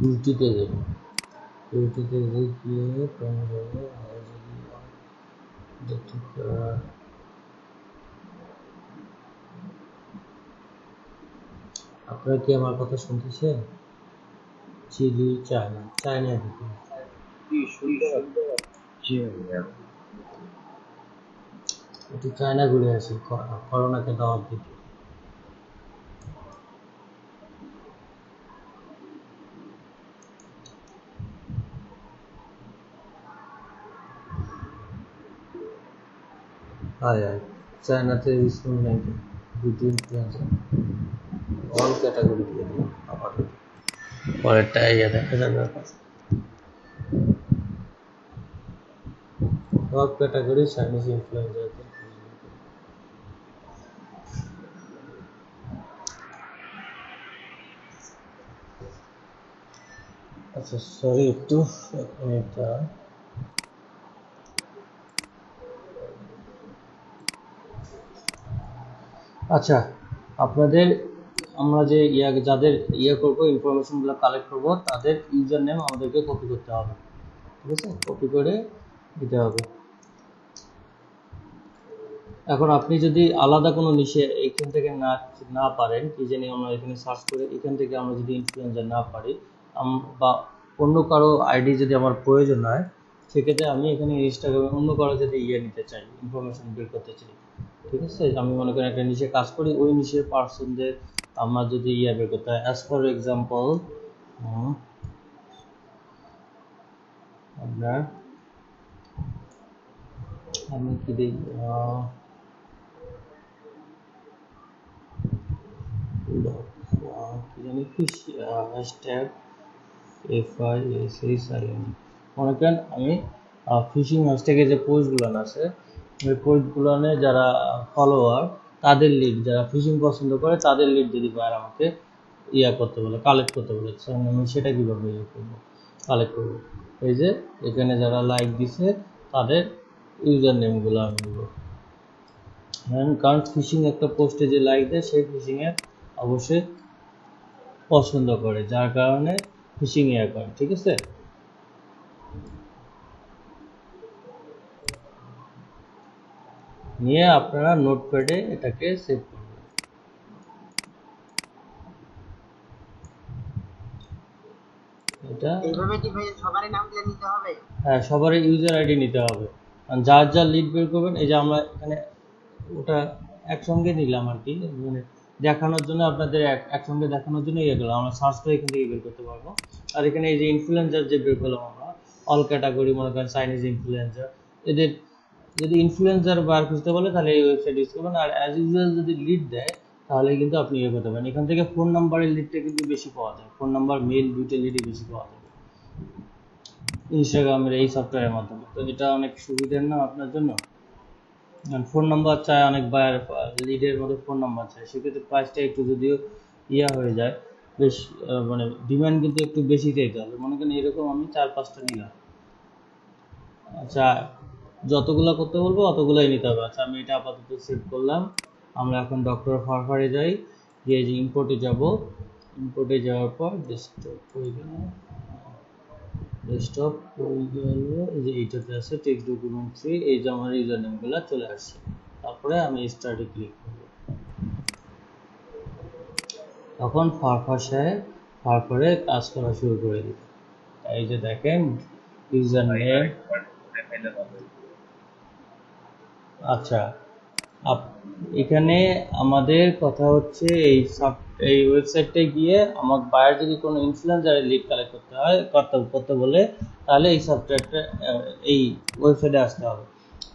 বিউটিতে যাবো, বিউটিতে গিয়ে কোন যাবো, আপনারা কি আমার কথা শুনতেছেন? চিলি, চায়না, চায়না দিকে একটু চায়না ঘুরে আসি, করোনাকে দাওয়াত দিতে। আয় আয়, চায়নাতে স্কুল নাই, দুটি ইনফ্লুয়েন্সার অল ক্যাটাগরি দিয়ে দিই আপাতত, পরেরটা ইয়ে দেখা যাবে। সব ক্যাটাগরি চাইনিজ ইনফ্লুয়েন্সার। আচ্ছা, সরি একটু, এক মিনিট দাঁড়ান। আচ্ছা, আপনাদের আমরা যে যাদের করবো, ইনফরমেশনগুলো কালেক্ট করবো, তাদের ইউজার নেম আমাদেরকে কপি করতে হবে, ঠিক আছে, কপি করে দিতে হবে। এখন আপনি যদি আলাদা কোনো নিশে এখান থেকে না পারেন, কি জানি আমরা এখানে সার্চ করে এখান থেকে আমরা যদি ইনফ্লুয়েন্সার না পারি, বা অন্য কারো আইডি যদি আমার প্রয়োজন হয়, সেক্ষেত্রে আমি এখানে ইনস্টাগ্রামে অন্য কারো যদি নিতে চাই, ইনফরমেশন বের করতে চাই, ঠিক আছে, আমি মনে করেন একটা নিশে কাজ করি, ওই নিশের পার্সনদের আমার যদি বের করতে হয়, অ্যাজ ফর এক্সাম্পল আপনার, আমি কি দিই, কি জানি, হ্যাশট্যাগ FISHING মনে করেন আমি ফিশিং হ্যাশট্যাগে যে পোস্টগুলো আছে ওই পোস্টগুলোনে যারা ফলোয়ার তাদের লিড, যারা ফিশিং পছন্দ করে তাদের লিড যদি বাইরে আমাকে করতে বলে, কালেক্ট করতে বলে, আমি সেটা কীভাবে করবো, কালেক্ট করবো? এই যে এখানে যারা লাইক দিছে তাদের ইউজার নেমগুলো আমি নেব। কারণ ফিশিং একটা পোস্টে যে লাইক দেয় সেই ফিশিংয়ের অবশ্যই পছন্দ করে, যার কারণে ফিশিং করে, ঠিক আছে? নিয়ে আপনারা নোটপ্যাডে এটাকে সেভ করবেন। এটা এইভাবে কি ভাই সবারই নাম দিয়ে নিতে হবে? হ্যাঁ, সবারই ইউজার আইডি নিতে হবে। যার যার লিড বের করবেন, এই যে আমরা এখানে ওটা একসঙ্গে নিলাম আর কি, মানে দেখানোর জন্য, আপনাদের একসঙ্গে দেখানোর জন্য গেলাম, আমরা সার্চ করে এখান থেকে বের করতে পারবো। আর এখানে এই যে ইনফ্লুয়েন্সার যে বের করলাম আমরা, অল ক্যাটাগরি, মনে করেন চাইনিজ ইনফ্লুয়েন্সার, এদের যদি ইনফ্লুয়েন্সার বার খুঁজতে বলে তাহলে এই ওয়েবসাইট ইউজ করবেন। আর অ্যাজ ইউজুয়াল যদি লিড দেয় তাহলে কিন্তু আপনি করতে পারেন। এখান থেকে ফোন নাম্বারের লিডটা কিন্তু বেশি পাওয়া যায়, ফোন নাম্বার মেল দুইটা লিডই বেশি পাওয়া যায় ইনস্টাগ্রামের এই সফটওয়্যারের মাধ্যমে। তো এটা অনেক সুবিধার না আপনার জন্য। ফোন নাম্বার চায় অনেক বায়ার, লিডের মধ্যে ফোন নাম্বার চায়, সেক্ষেত্রে প্রাইসটা একটু যদিও হয়ে যায়, বেশ মানে ডিমান্ড কিন্তু একটু বেশি চাইতে হবে। মনে করেন এরকম আমি 4-5টা নিলাম, আচ্ছা যতগুলো করতে বলবো অতগুলোই নিতে হবে। আচ্ছা আমি এটা আপাতত সেভ করলাম। আমরা এখন ডক্টর ফারফারে যাই, গিয়ে যে ইম্পোর্টে যাব, ইম্পোর্টে যাওয়ার পর ডেস্কটপ হয়ে গেল, ডেস্কটপ হয়ে গেল, এই যে এইটাতে আছে টেক্সট ডকুমেন্ট 3, এই যে আমার ইউজার নেমগুলো চলে আসছে। তারপরে আমি স্টার্টে ক্লিক করব, তখন ফারফার সাহেব ফারফারে কাজ করা শুরু করে দিল। এই যে দেখেন ইউজার নেম। আচ্ছা এখানে আমাদের কথা হচ্ছে এই ওয়েবসাইটে গিয়ে আমার বায়ার যদি কোনো ইনফ্লুয়েন্সারের লিড কালেক্ট করতে হয়, করতে বলে, তাহলে এই সফটওয়্যারটা এই ওয়েবসাইটে আসতে হবে।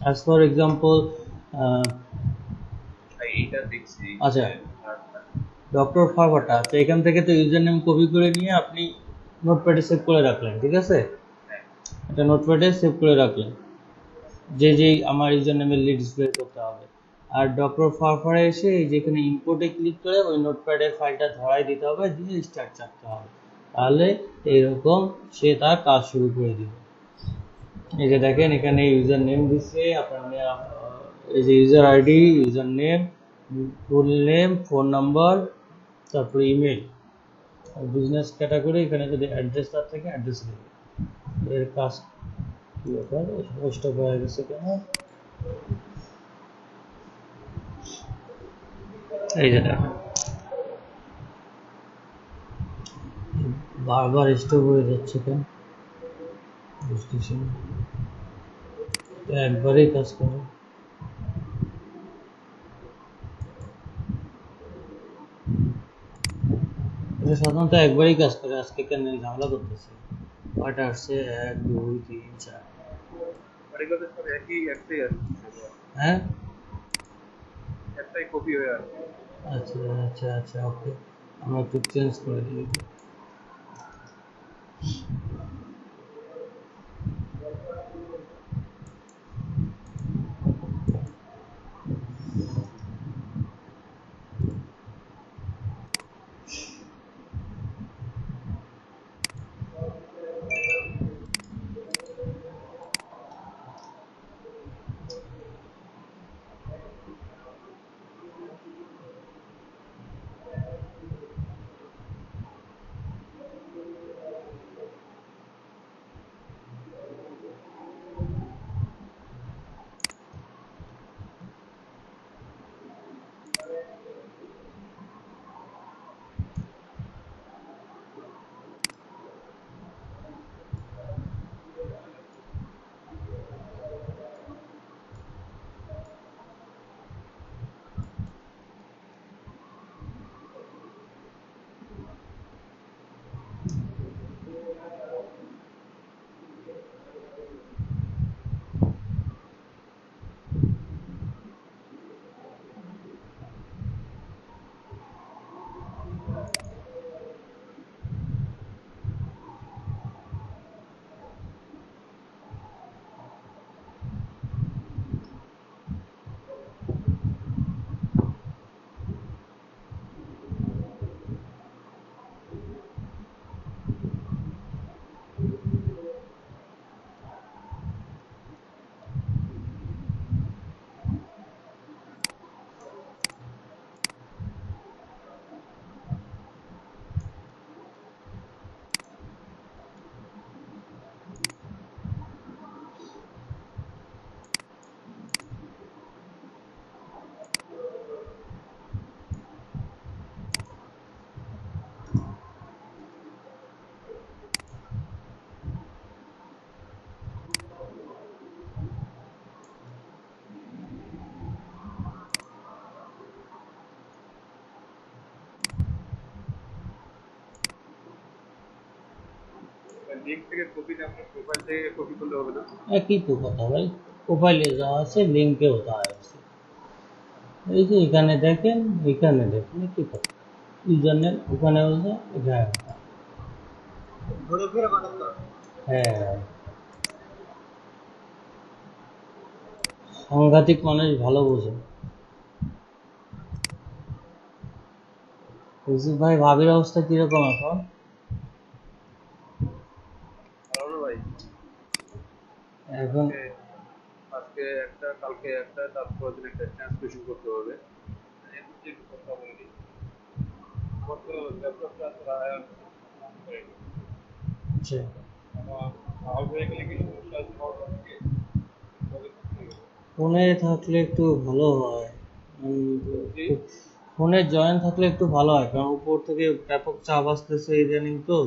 অ্যাজ ফর এক্সাম্পল আচ্ছা ডক্টর ফারফারটা, আচ্ছা এখান থেকে তো ইউজার নেম কপি করে নিয়ে আপনি নোটপ্যাডে সেভ করে রাখলেন, ঠিক আছে? এটা নোটপ্যাডে সেভ করে রাখলেন, যেই আমার ইউজার নেমের লিড ডিসপ্লে করতে হবে। আর ডক্টর ফারফারে এসে এই যেখানে ইম্পোর্টে ক্লিক করে ওই নোটপ্যাডের ফাইলটা ধরাই দিতে হবে, দিয়ে স্টার্ট চাপতে হবে, তাহলে এইরকম সে তার কাজ শুরু করে দিবে। এই যে দেখেন এখানে ইউজার নেম দিচ্ছে আপনার, এই যে user ID, user name, full name, phone number, তারপরে ইমেল, বিজনেস ক্যাটাগরি, এখানে যদি অ্যাড্রেস তার থেকে অ্যাড্রেস দেবে। এর কাজ কি ব্যাপার, স্টপ হয়ে গেছে কেন? এই যে দেখেন বারবার স্টপ হয়ে যাচ্ছে কেন, বুঝতেছি না, একবারেই কাজ করে। এটা সাধারণত একবারই কাজ করে, আজকে কেন ঝামেলা করতেছে? কয়টা আসছে? 1 2 3 4, হ্যাঁ আচ্ছা আচ্ছা আচ্ছা ওকে, আমরা একটু চেঞ্জ করে দিই। লিঙ্ক থেকে কপিটা আপনার প্রোফাইল থেকে কপি করলে হবে না? একই তো কথা ভাই, প্রোফাইলে যাওয়া আছে, লিঙ্কেও দেওয়া আছে। এই যে এখানে দেখেন, এখানে দেখেন, একই কথা। ইউজার নেম ওখানে হচ্ছে, এখানে ঘুরে ফিরে পাঠাতে হবে। হ্যাঁ, সাংঘাতিক মানুষ, ভালো বোঝে। ইউসুফ ভাই, ভাবির অবস্থা কিরকম এখন? ভালো না ভাই, এখন আজকে আজকে একটা, কালকে একটা, তারপর দিন একটা ট্রান্সলেশন করতে হবে। এখন যে একটু কথা বলি, আমার তো ল্যাপটপটা আসলে হয়নি। আচ্ছা, আমার আউট হয়ে গেলে কি সমস্যা আছে পাওয়ার থেকে? ফোনে থাকলে একটু ভালো হয়। জি, ফোনে জয়েন থাকলে একটু ভালো হয়, কারণ উপর থেকে ব্যাপক চাপ আসতেছে ইদানিং, তো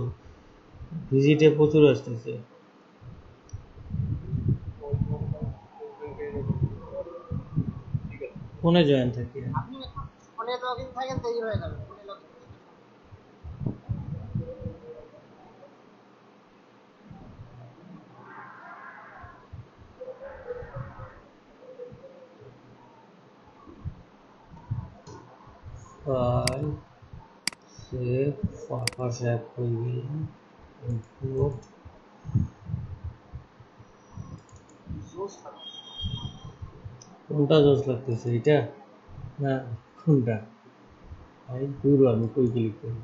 ভিজিটে প্রচুর আসতেছে। ঠিক আছে। ফোনে জয়েন থাকি। আপনি এখন ফোনে লগ ইন থাকেন, দেরি হয়ে যাবে। ফোনে লগ ইন থাকলে ফাইল সেভ, ফাঁকা সেভ হয়ে গেল, ইম্পোর্ট। জোস থাকে। কোনটা জোস লাগতেছে, এটা না কোনটা? ভাই পুরো আমি কই ক্লিক করি,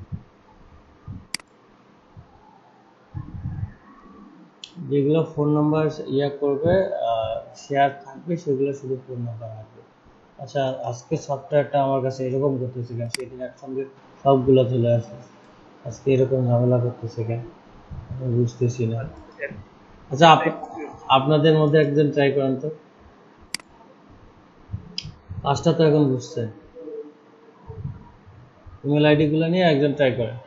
যেগুলো ফোন নাম্বার ইয়া করবে, শেয়ার থাকবে, সেগুলো শুধু ফোন নাম্বার আসবে। আচ্ছা, আজকে সফটওয়্যারটা আমার কাছে এরকম করতেছে কেন? সেদিন একসঙ্গে সবগুলো চলে আসে, আজকে এরকম ঝামেলা করতেছে কেন আমি বুঝতেছি না। আচ্ছা, আপনাদের মধ্যে একজন ট্রাই করেন তো, পাঁচটা তো এখন বুঝছে, ইমেল আইডি গুলো নিয়ে একজন ট্রাই করেন।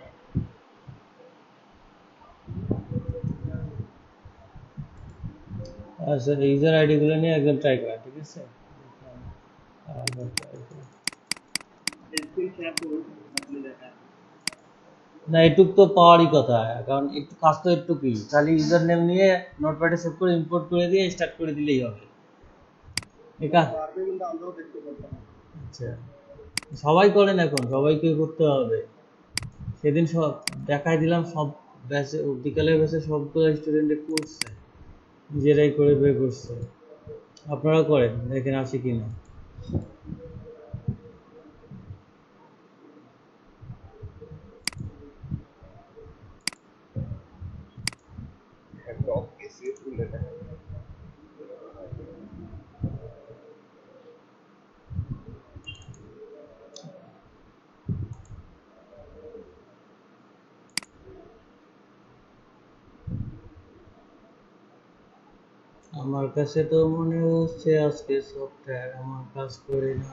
আচ্ছা, ইউজার আইডি গুলো নিয়ে একজন ট্রাই করেন, ঠিক আছে? আবার try করি। না, এটুক তো পাওয়ারই কথা, কারণ একটু কাজ তো একটুকুই, খালি ইউজার নেম নিয়ে নোটপ্যাডে সেভ করে ইম্পোর্ট করে দিয়ে স্টার্ট করে দিলেই হবে। ঠিক আছে, আচ্ছা, সবাই করেন, এখন সবাইকে করতে হবে। সেদিন সব দেখাই দিলাম, সব ব্যাচে, বিকালের ব্যাচে সবগুলো স্টুডেন্টে করছে, নিজেরাই করে বের করছে। আপনারা করেন, দেখেন আসে কিনা। একটা অফিসে তুলে নেয়। আমার কাছে তো মনে হচ্ছে আজকে সফটওয়্যার আমার কাজ করে না।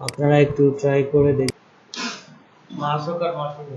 আপনারা একটু ট্রাই করে দেখুন। মাসুক আর মাসুক।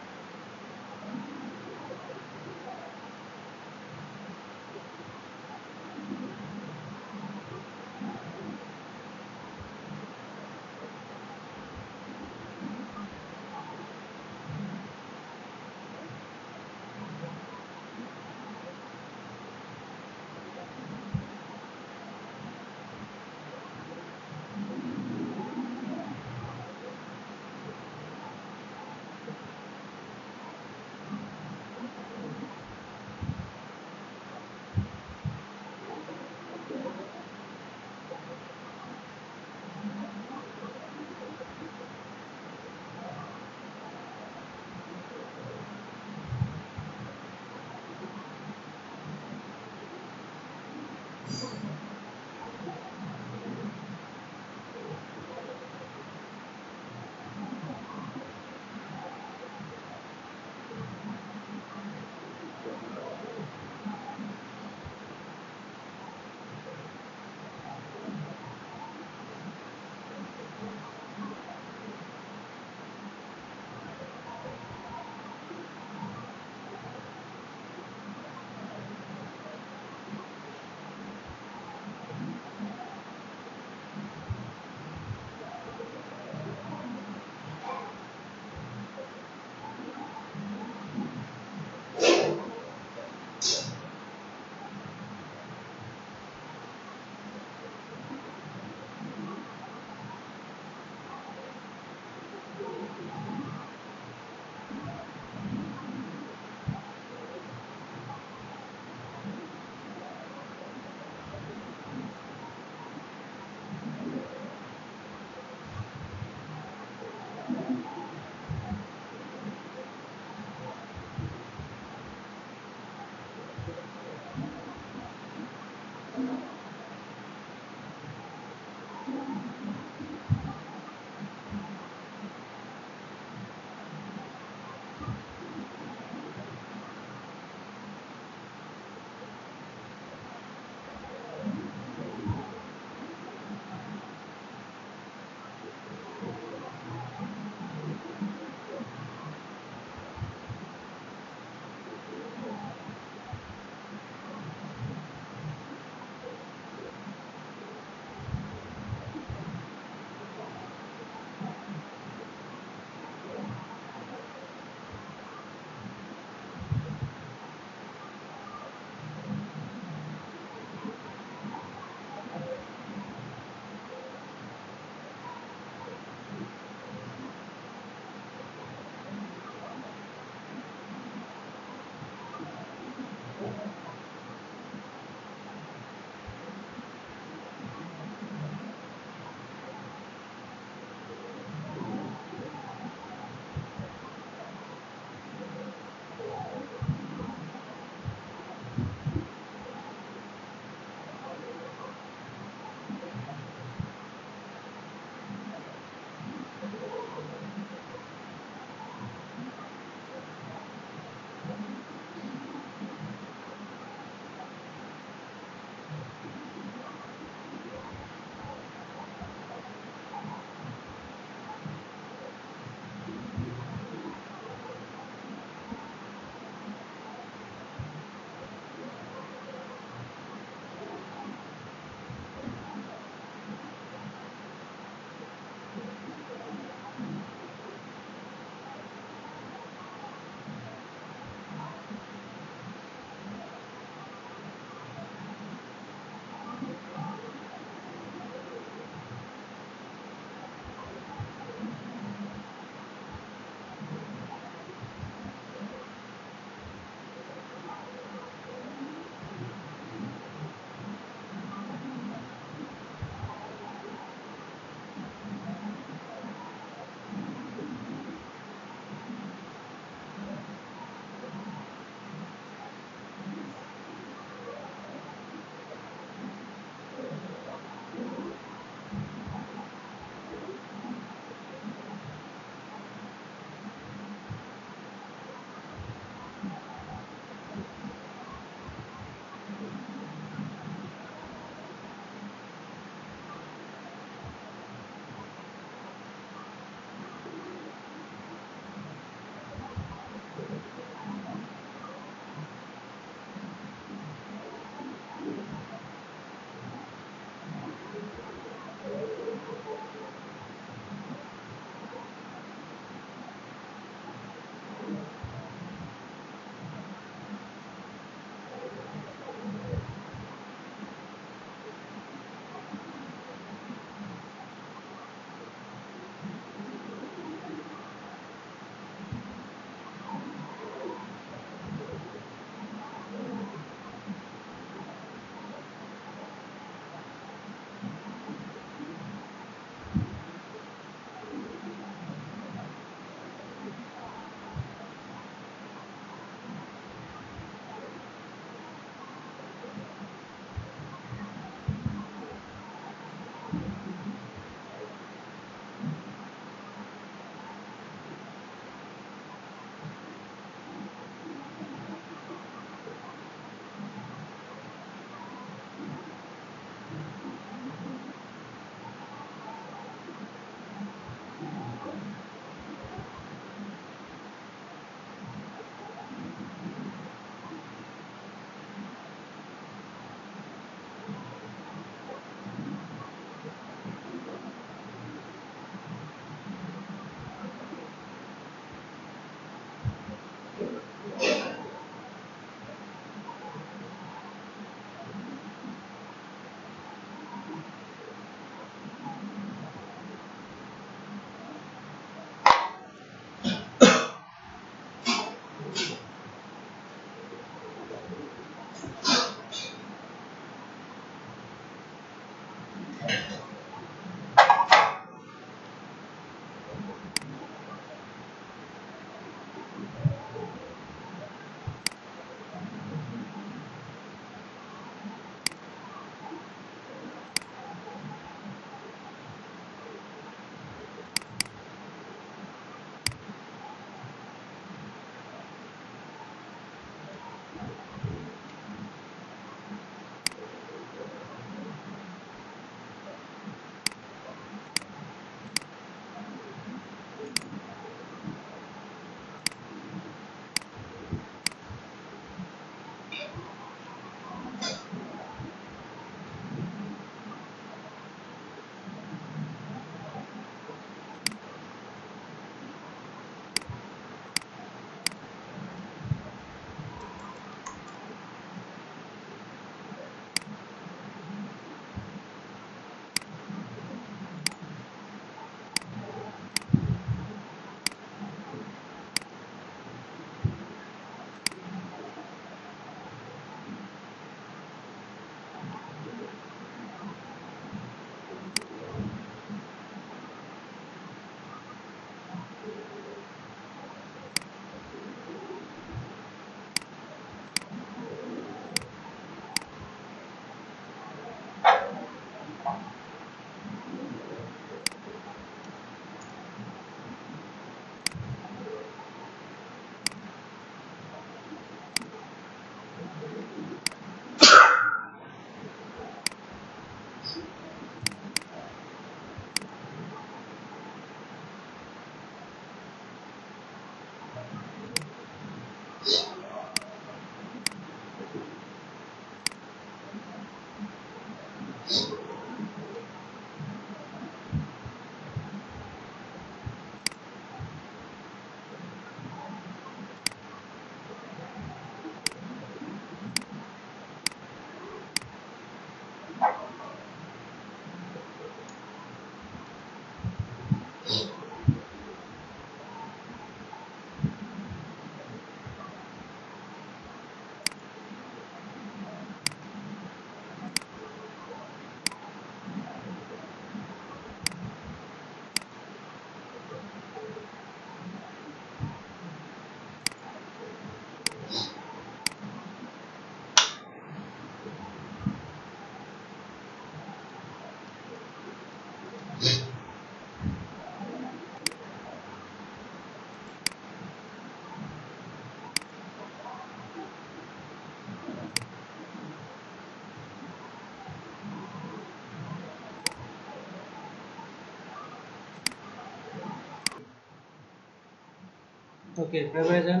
ওকে, ফেব্রুয়ারি যান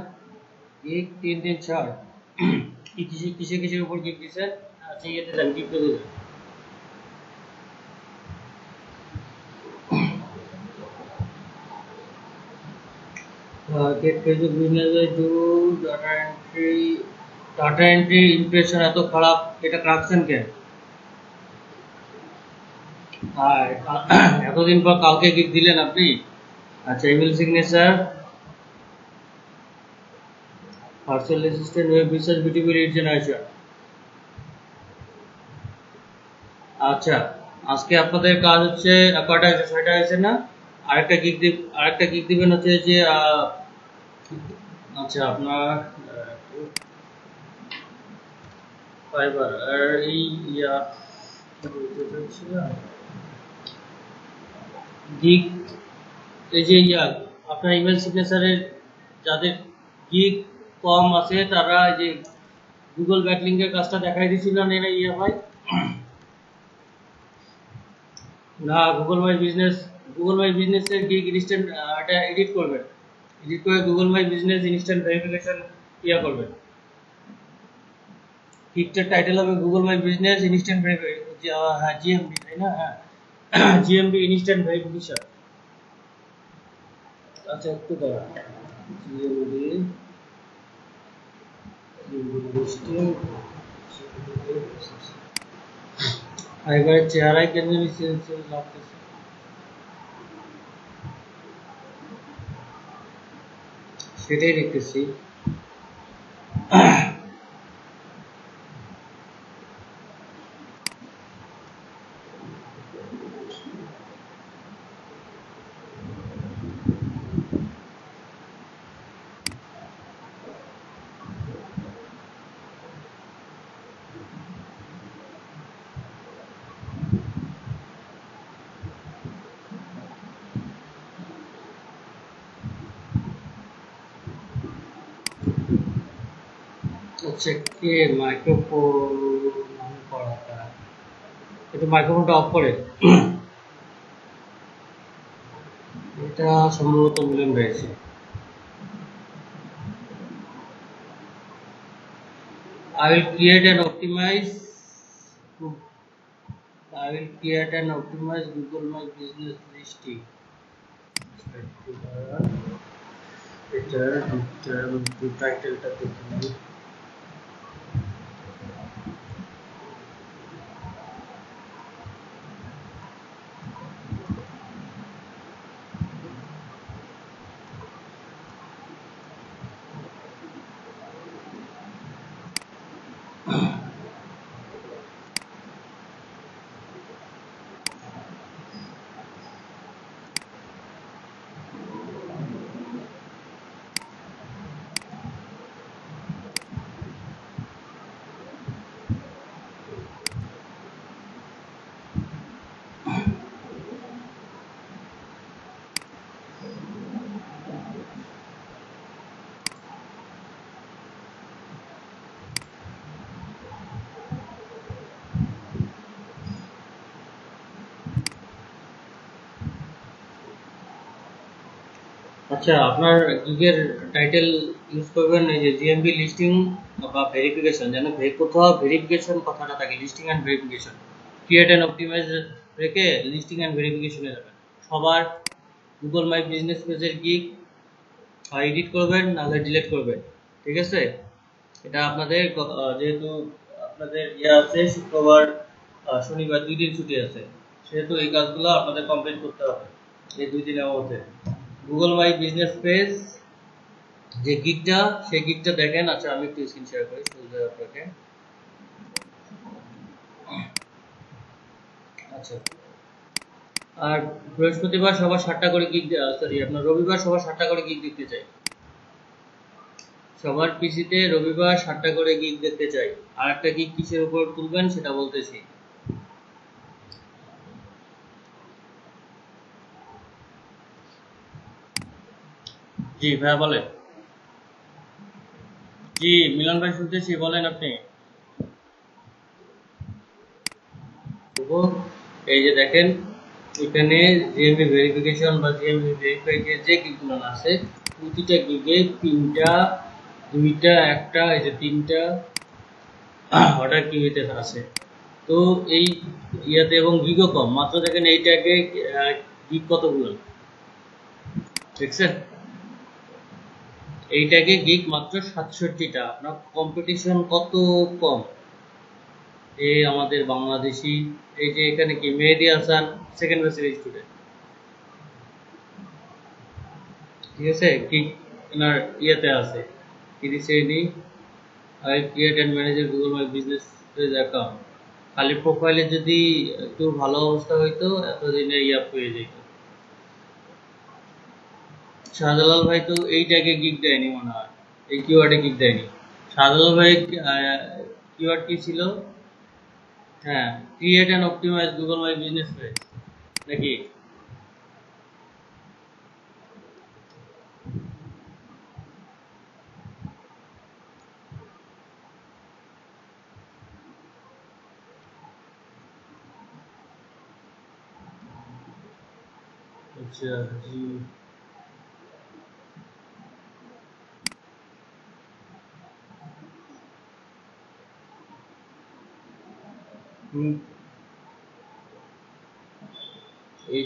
1 3 3 4 কি কিসের উপর গিফট দিছে? আচ্ছা ইয়েতে যান, গিফট দিয়ে দেন। Get Facebook business to data entry impression এত খারাপ, এটা রাখছেন কেন? আর এতদিন পর কালকে গিফট দিলেন আপনি? আচ্ছা, email signature, virtual assistant, web research, beautiful lead generation. আচ্ছা, আজকে আপনাদের কাজ হচ্ছে কয়টা হয়েছে? 6টা হয়েছে না? আরেকটা গিগ দিবেন হচ্ছে যে আচ্ছা আপনার ফাইবার আর এই গিগ, এই যে আপনার ইমেল সিগনেচারের যাদের গিগ কম আছে তারা এই যে গুগল ব্যাকলিংকের কাজটা দেখাই দিছিল না, এরা ভাই না, গুগল মাই বিজনেসের গিগ ইনস্ট্যান্ট এটা এডিট করবেন, এডিট করে Google my business instant verification করবেন। গিগটার টাইটেল হবে Google my business instant verification, হ্যাঁ জিএমভি, তাই না? হ্যাঁ, জিএমভি ইনস্ট্যান্ট ভেরিফিকেশন। আচ্ছা একটু দাঁড়া, জিএমভি এবার চেহারায় কেন লাগতেছে, সেটাই দেখতেছি। আচ্ছা, কে মাইক্রোফোন অন করাটা, একটু মাইক্রোফোনটা অফ করে। এটা সম্ভবত মিলন রয়েছে। I will create and optimize Google My Business listing. এটা টাইটেলটা দেখে নিই। আচ্ছা, আপনার গিগের টাইটেল ইউজ করবেন এই যে জিএমবি লিস্টিং বা ভেরিফিকেশন, যেন কোথাও ভেরিফিকেশন কথাটা থাকে, listing and verification. Create and optimize রেখে লিস্টিং অ্যান্ড ভেরিফিকেশনে যাবেন। সবার গুগল মাই বিজনেস পেজের গিগ হয় এডিট করবেন, নাহলে ডিলিট করবেন। ঠিক আছে, এটা আপনাদের যেহেতু আপনাদের আছে শুক্রবার শনিবার 2 দিন ছুটি আছে, সেহেতু এই কাজগুলো আপনাদের কমপ্লিট করতে হবে এই 2 দিনের মধ্যে। গুগল মাই বিজনেস পেজ যে গিগটা, সেই গিগটা দেখেন। আচ্ছা, আমি একটু স্ক্রিন শেয়ার করি সুবিধা আপনাকে। আচ্ছা, আর বৃহস্পতিবার সবার 7টা করে গিগ, সরি আপনার রবিবার সবার 7টা করে গিগ দেখতে চাই। সবার পিসিতে রবিবার 7টা করে গিগ দেখতে চাই। আর একটা গিগ কিসের উপর তুলবেন সেটা বলতেছি। জি ভাইয়া বলেন। জি মিলন ভাই শুনতেছি, বলেন আপনি। এই যে দেখেন এখানে জিএমবি ভেরিফিকেশন বা জিএমবি ভেরিফাই যে গিগগুলো আছে, প্রতিটা গিগে 3টা 2টা 1টা এই যে 3টা অর্ডার কিউতে আছে। তো এই ইয়াতে এবং গিগও কম, মাত্র দেখেন এই ট্যাগে গিগ কতগুলো দেখছেন, এই ট্যাগে গিগ মাত্র 67টা। আপনার কম্পিটিশন কত কম। এই আমাদের বাংলাদেশি, এই যে এখানে কি মেহেদি হাসান সেকেন্ড ব্যাচের স্টুডেন্ট, ঠিক আছে, কি এনার ইয়েতে আছে কি দিচ্ছে any, I create and manage Google my business page account. খালি প্রোফাইলে যদি একটু ভালো অবস্থা হইতো এতদিনে ইয়া পেয়ে যেত। শাহজালাল ভাই তো এই ট্যাগে গিগ দেয়নি মনে হয়, এই কিওয়ার্ডে গিগ দেয়নি। শাহজালাল ভাই কিওয়ার্ড কি ছিল? হ্যাঁ, create and optimize Google my business page নাকি? আচ্ছা জি, হুম, এই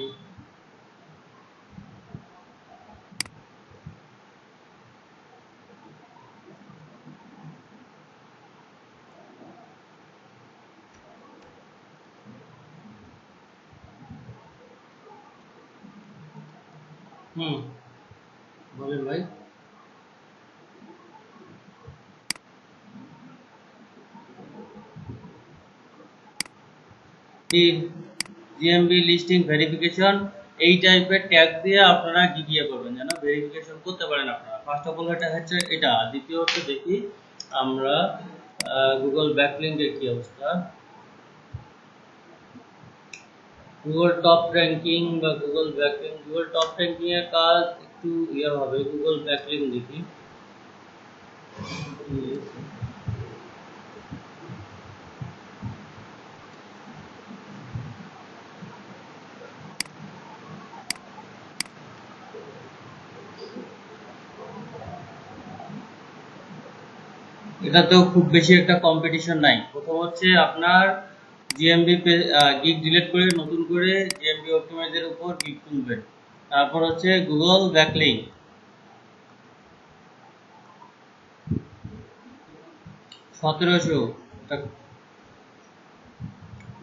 হুম, বলেন ভাই। জিএমবি লিস্টিং ভেরিফিকেশন এই টাইপের ট্যাগ দিয়ে আপনারা গিয়ে করবেন যেন ভেরিফিকেশন করতে পারেন আপনারা। ফার্স্ট অফ অল এটা হচ্ছে এটা। দ্বিতীয়ত দেখি আমরা গুগল ব্যাকলিংকের কি অবস্থা। গুগল টপ র্যাঙ্কিং বা Google backlink, Google top ranking এর কাজ একটু হবে। গুগল ব্যাকলিং দেখি। এটাতেও খুব বেশি একটা কম্পিটিশন নাই। প্রথম হচ্ছে আপনার জিএমবি গিগ ডিলিট করে নতুন করে জিএমবি অপটিমাইজের উপর গিগ তুলবেন। তারপর হচ্ছে গুগল ব্যাকলিং 1700।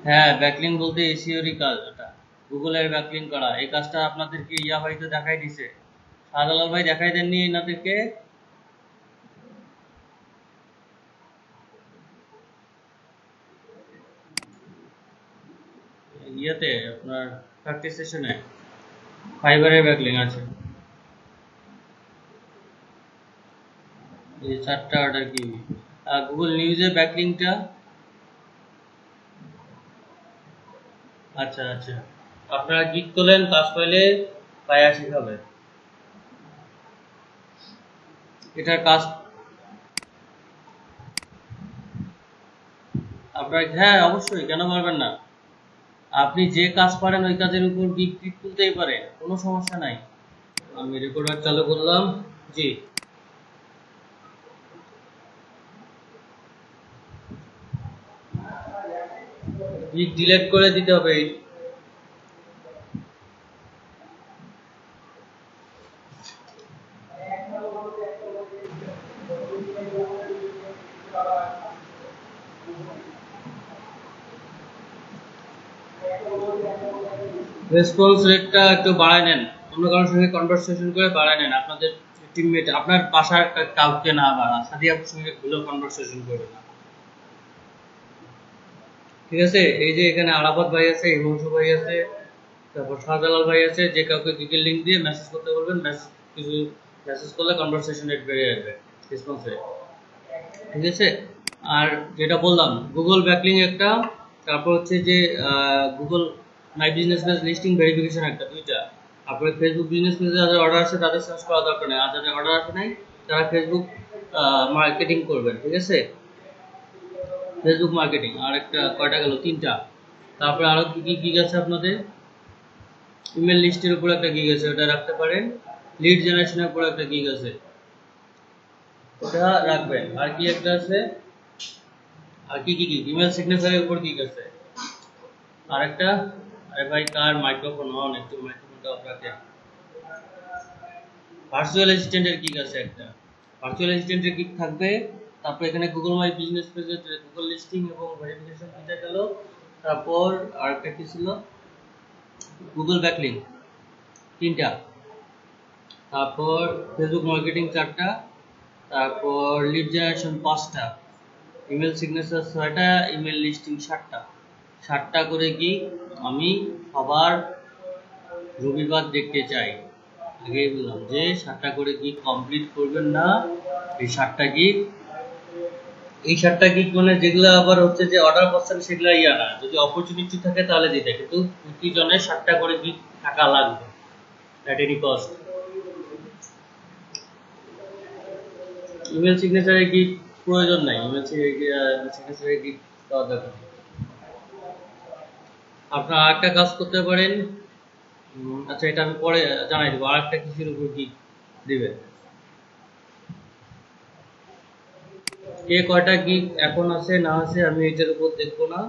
হ্যাঁ, ব্যাকলিং বলতে এসিওরই কাজ। এটা গুগলের ব্যাকলিং করা। এই কাজটা আপনাদেরকে ভাই তো দেখাই দিছে, শাহজালাল ভাই দেখাই দেননি এনাদেরকে? আপনার প্র্যাকটিস সেশনে ফাইবারের ব্যাকলিং আছে। এই 4টা অর্ডার কি গুগল নিউজের ব্যাকলিংটা। আচ্ছা আচ্ছা, আপনারা ক্লিক করলেন, কাজ পাইলে পায়া শিখাবে। এটার কাজ আপনার, হ্যাঁ অবশ্যই, কেন পারবেন না। আপনি যে কাজ পারেন ওই কাজের উপর গিগ তুলতেই পারেন, কোনো সমস্যা নাই। আমি রেকর্ডার চালু করলাম। জি, গিগ ডিলিট করে দিতে হবে। রেসপন্স রেটটা একটু বাড়ায় নেন, অন্য কারোর সঙ্গে কনভারসেশন করে বাড়ায় নেন। আপনাদের টিমমেট, আপনার বাসার কাউকে না বাড়া, সাদিয়াপুর সঙ্গে ভুলেও কনভারসেশন করবে না, ঠিক আছে? এই যে এখানে আরাফাত ভাই আছে, হিমাংশু ভাই আছে, তারপর শাহজালাল ভাই আছে। যে কাউকে গুগল লিংক দিয়ে মেসেজ করতে বলবেন, কিছু মেসেজ করলে কনভারসেশন রেট বেড়ে যাবে, রেসপন্স রেট, ঠিক আছে? আর যেটা বললাম গুগল ব্যাকলিং একটা, তারপর হচ্ছে যে Google my business page listing verification একটা, দুইটা। তারপরে ফেসবুক বিজনেস পেজে যাদের অর্ডার আছে তাদের সার্চ করা দরকার নেই, আর যাদের অর্ডার আছে নাই তারা ফেসবুক মার্কেটিং করবেন, ঠিক আছে? ফেসবুক মার্কেটিং আর একটা, কয়টা গেল? 3টা। তারপরে আরো কি কি আছে আপনাদের? ইমেল লিস্টের উপর একটা গিগ আছে, ওটা রাখতে পারেন। লিড জেনারেশনের উপর একটা গিগ আছে, ওটা রাখবেন। আর কি একটা আছে? আর কি ইমেল সিগনেচারের উপর গিগ আছে আরেকটা। আরে ভাই, কার মাইক্রোফোন অন? একটু মাইক্রোফোনটা অফ রাখেন। ভার্চুয়াল অ্যাসিস্ট্যান্টের গিগ আছে একটা, ভার্চুয়াল অ্যাসিস্ট্যান্টের গিগ থাকবে। তারপর এখানে গুগল মাই বিজনেস পেজের গুগল লিস্টিং এবং ভেরিফিকেশন দিতে গেল। তারপর আরেকটা কি ছিল? গুগল ব্যাকলিং 3টা। তারপর ফেসবুক মার্কেটিং 4টা। তারপর লিড জেনারেশন 5টা, ইমেল সিগনেচার 6টা, ইমেল লিস্টিং 7টা করে কি আমি সবার রবিবার দেখতে চাই। আগেই বললাম যে 7টা করে গিগ কমপ্লিট করবেন না। এই 7টা গিগ মানে যেগুলো আবার হচ্ছে যে অর্ডার পাচ্ছেন সেগুলো না, যদি অপরচুনিটি থাকে তাহলে দিতে, কিন্তু প্রতিজনের 7টা করে গিগ থাকা লাগবে অ্যাট এনি কস্ট। ইমেল সিগনেচারে গিগ প্রয়োজন নাই, ইমেল সিগনেচারে গিগ দেওয়া দরকার। আপনারা আরেকটা কাজ করতে পারেন। আচ্ছা, এটা আমি পরে জানাই দেবো। আরেকটা কিছুর উপর গিগ দিবেন, কে কয়টা গিগ এখন আছে না আছে আমি এটার উপর দেখবো না।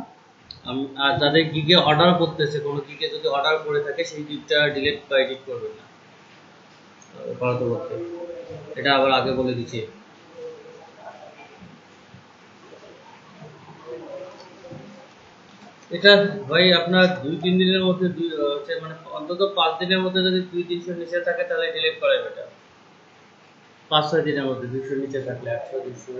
আর যাদের গিগে অর্ডার করতেছে, কোনো গিগে যদি অর্ডার করে থাকে সেই গিগটা ডিলিট বা এডিট করবেন না পারতপক্ষে। এটা আবার আগে বলে দিচ্ছি। এটা ভাই আপনার 2-3 দিনের মধ্যে মানে অন্তত 5 দিনের মধ্যে যদি 200-300 নিচে থাকে তাহলে ডিলিট করাই বেটার। 5-6 দিনের মধ্যে 200 নিচে থাকলে, 100-200।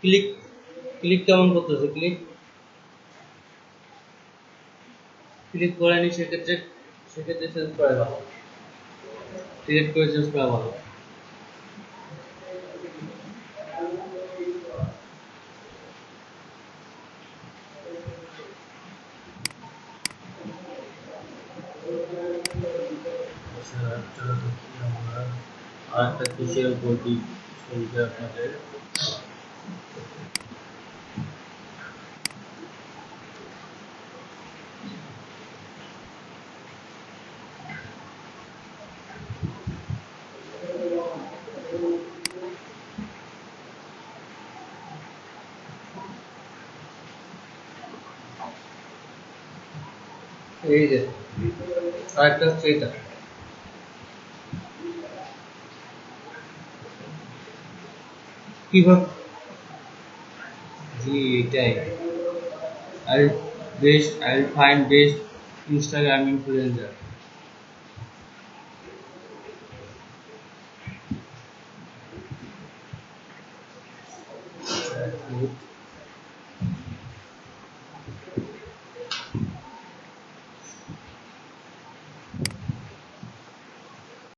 ক্লিক ক্লিক কেমন করতেছে? ক্লিক ক্লিক করেনি, সেক্ষেত্রে চেঞ্জ করে ভালো, ডিলিট করে চেঞ্জ করা ভালো। চলো দেখি আমরা আর একটা কিসের উপর চলবে আপনাদের। এই যে আরেকটা হচ্ছে এটা, কিভাবে, জি এটাই, I'll find best Instagram influencer.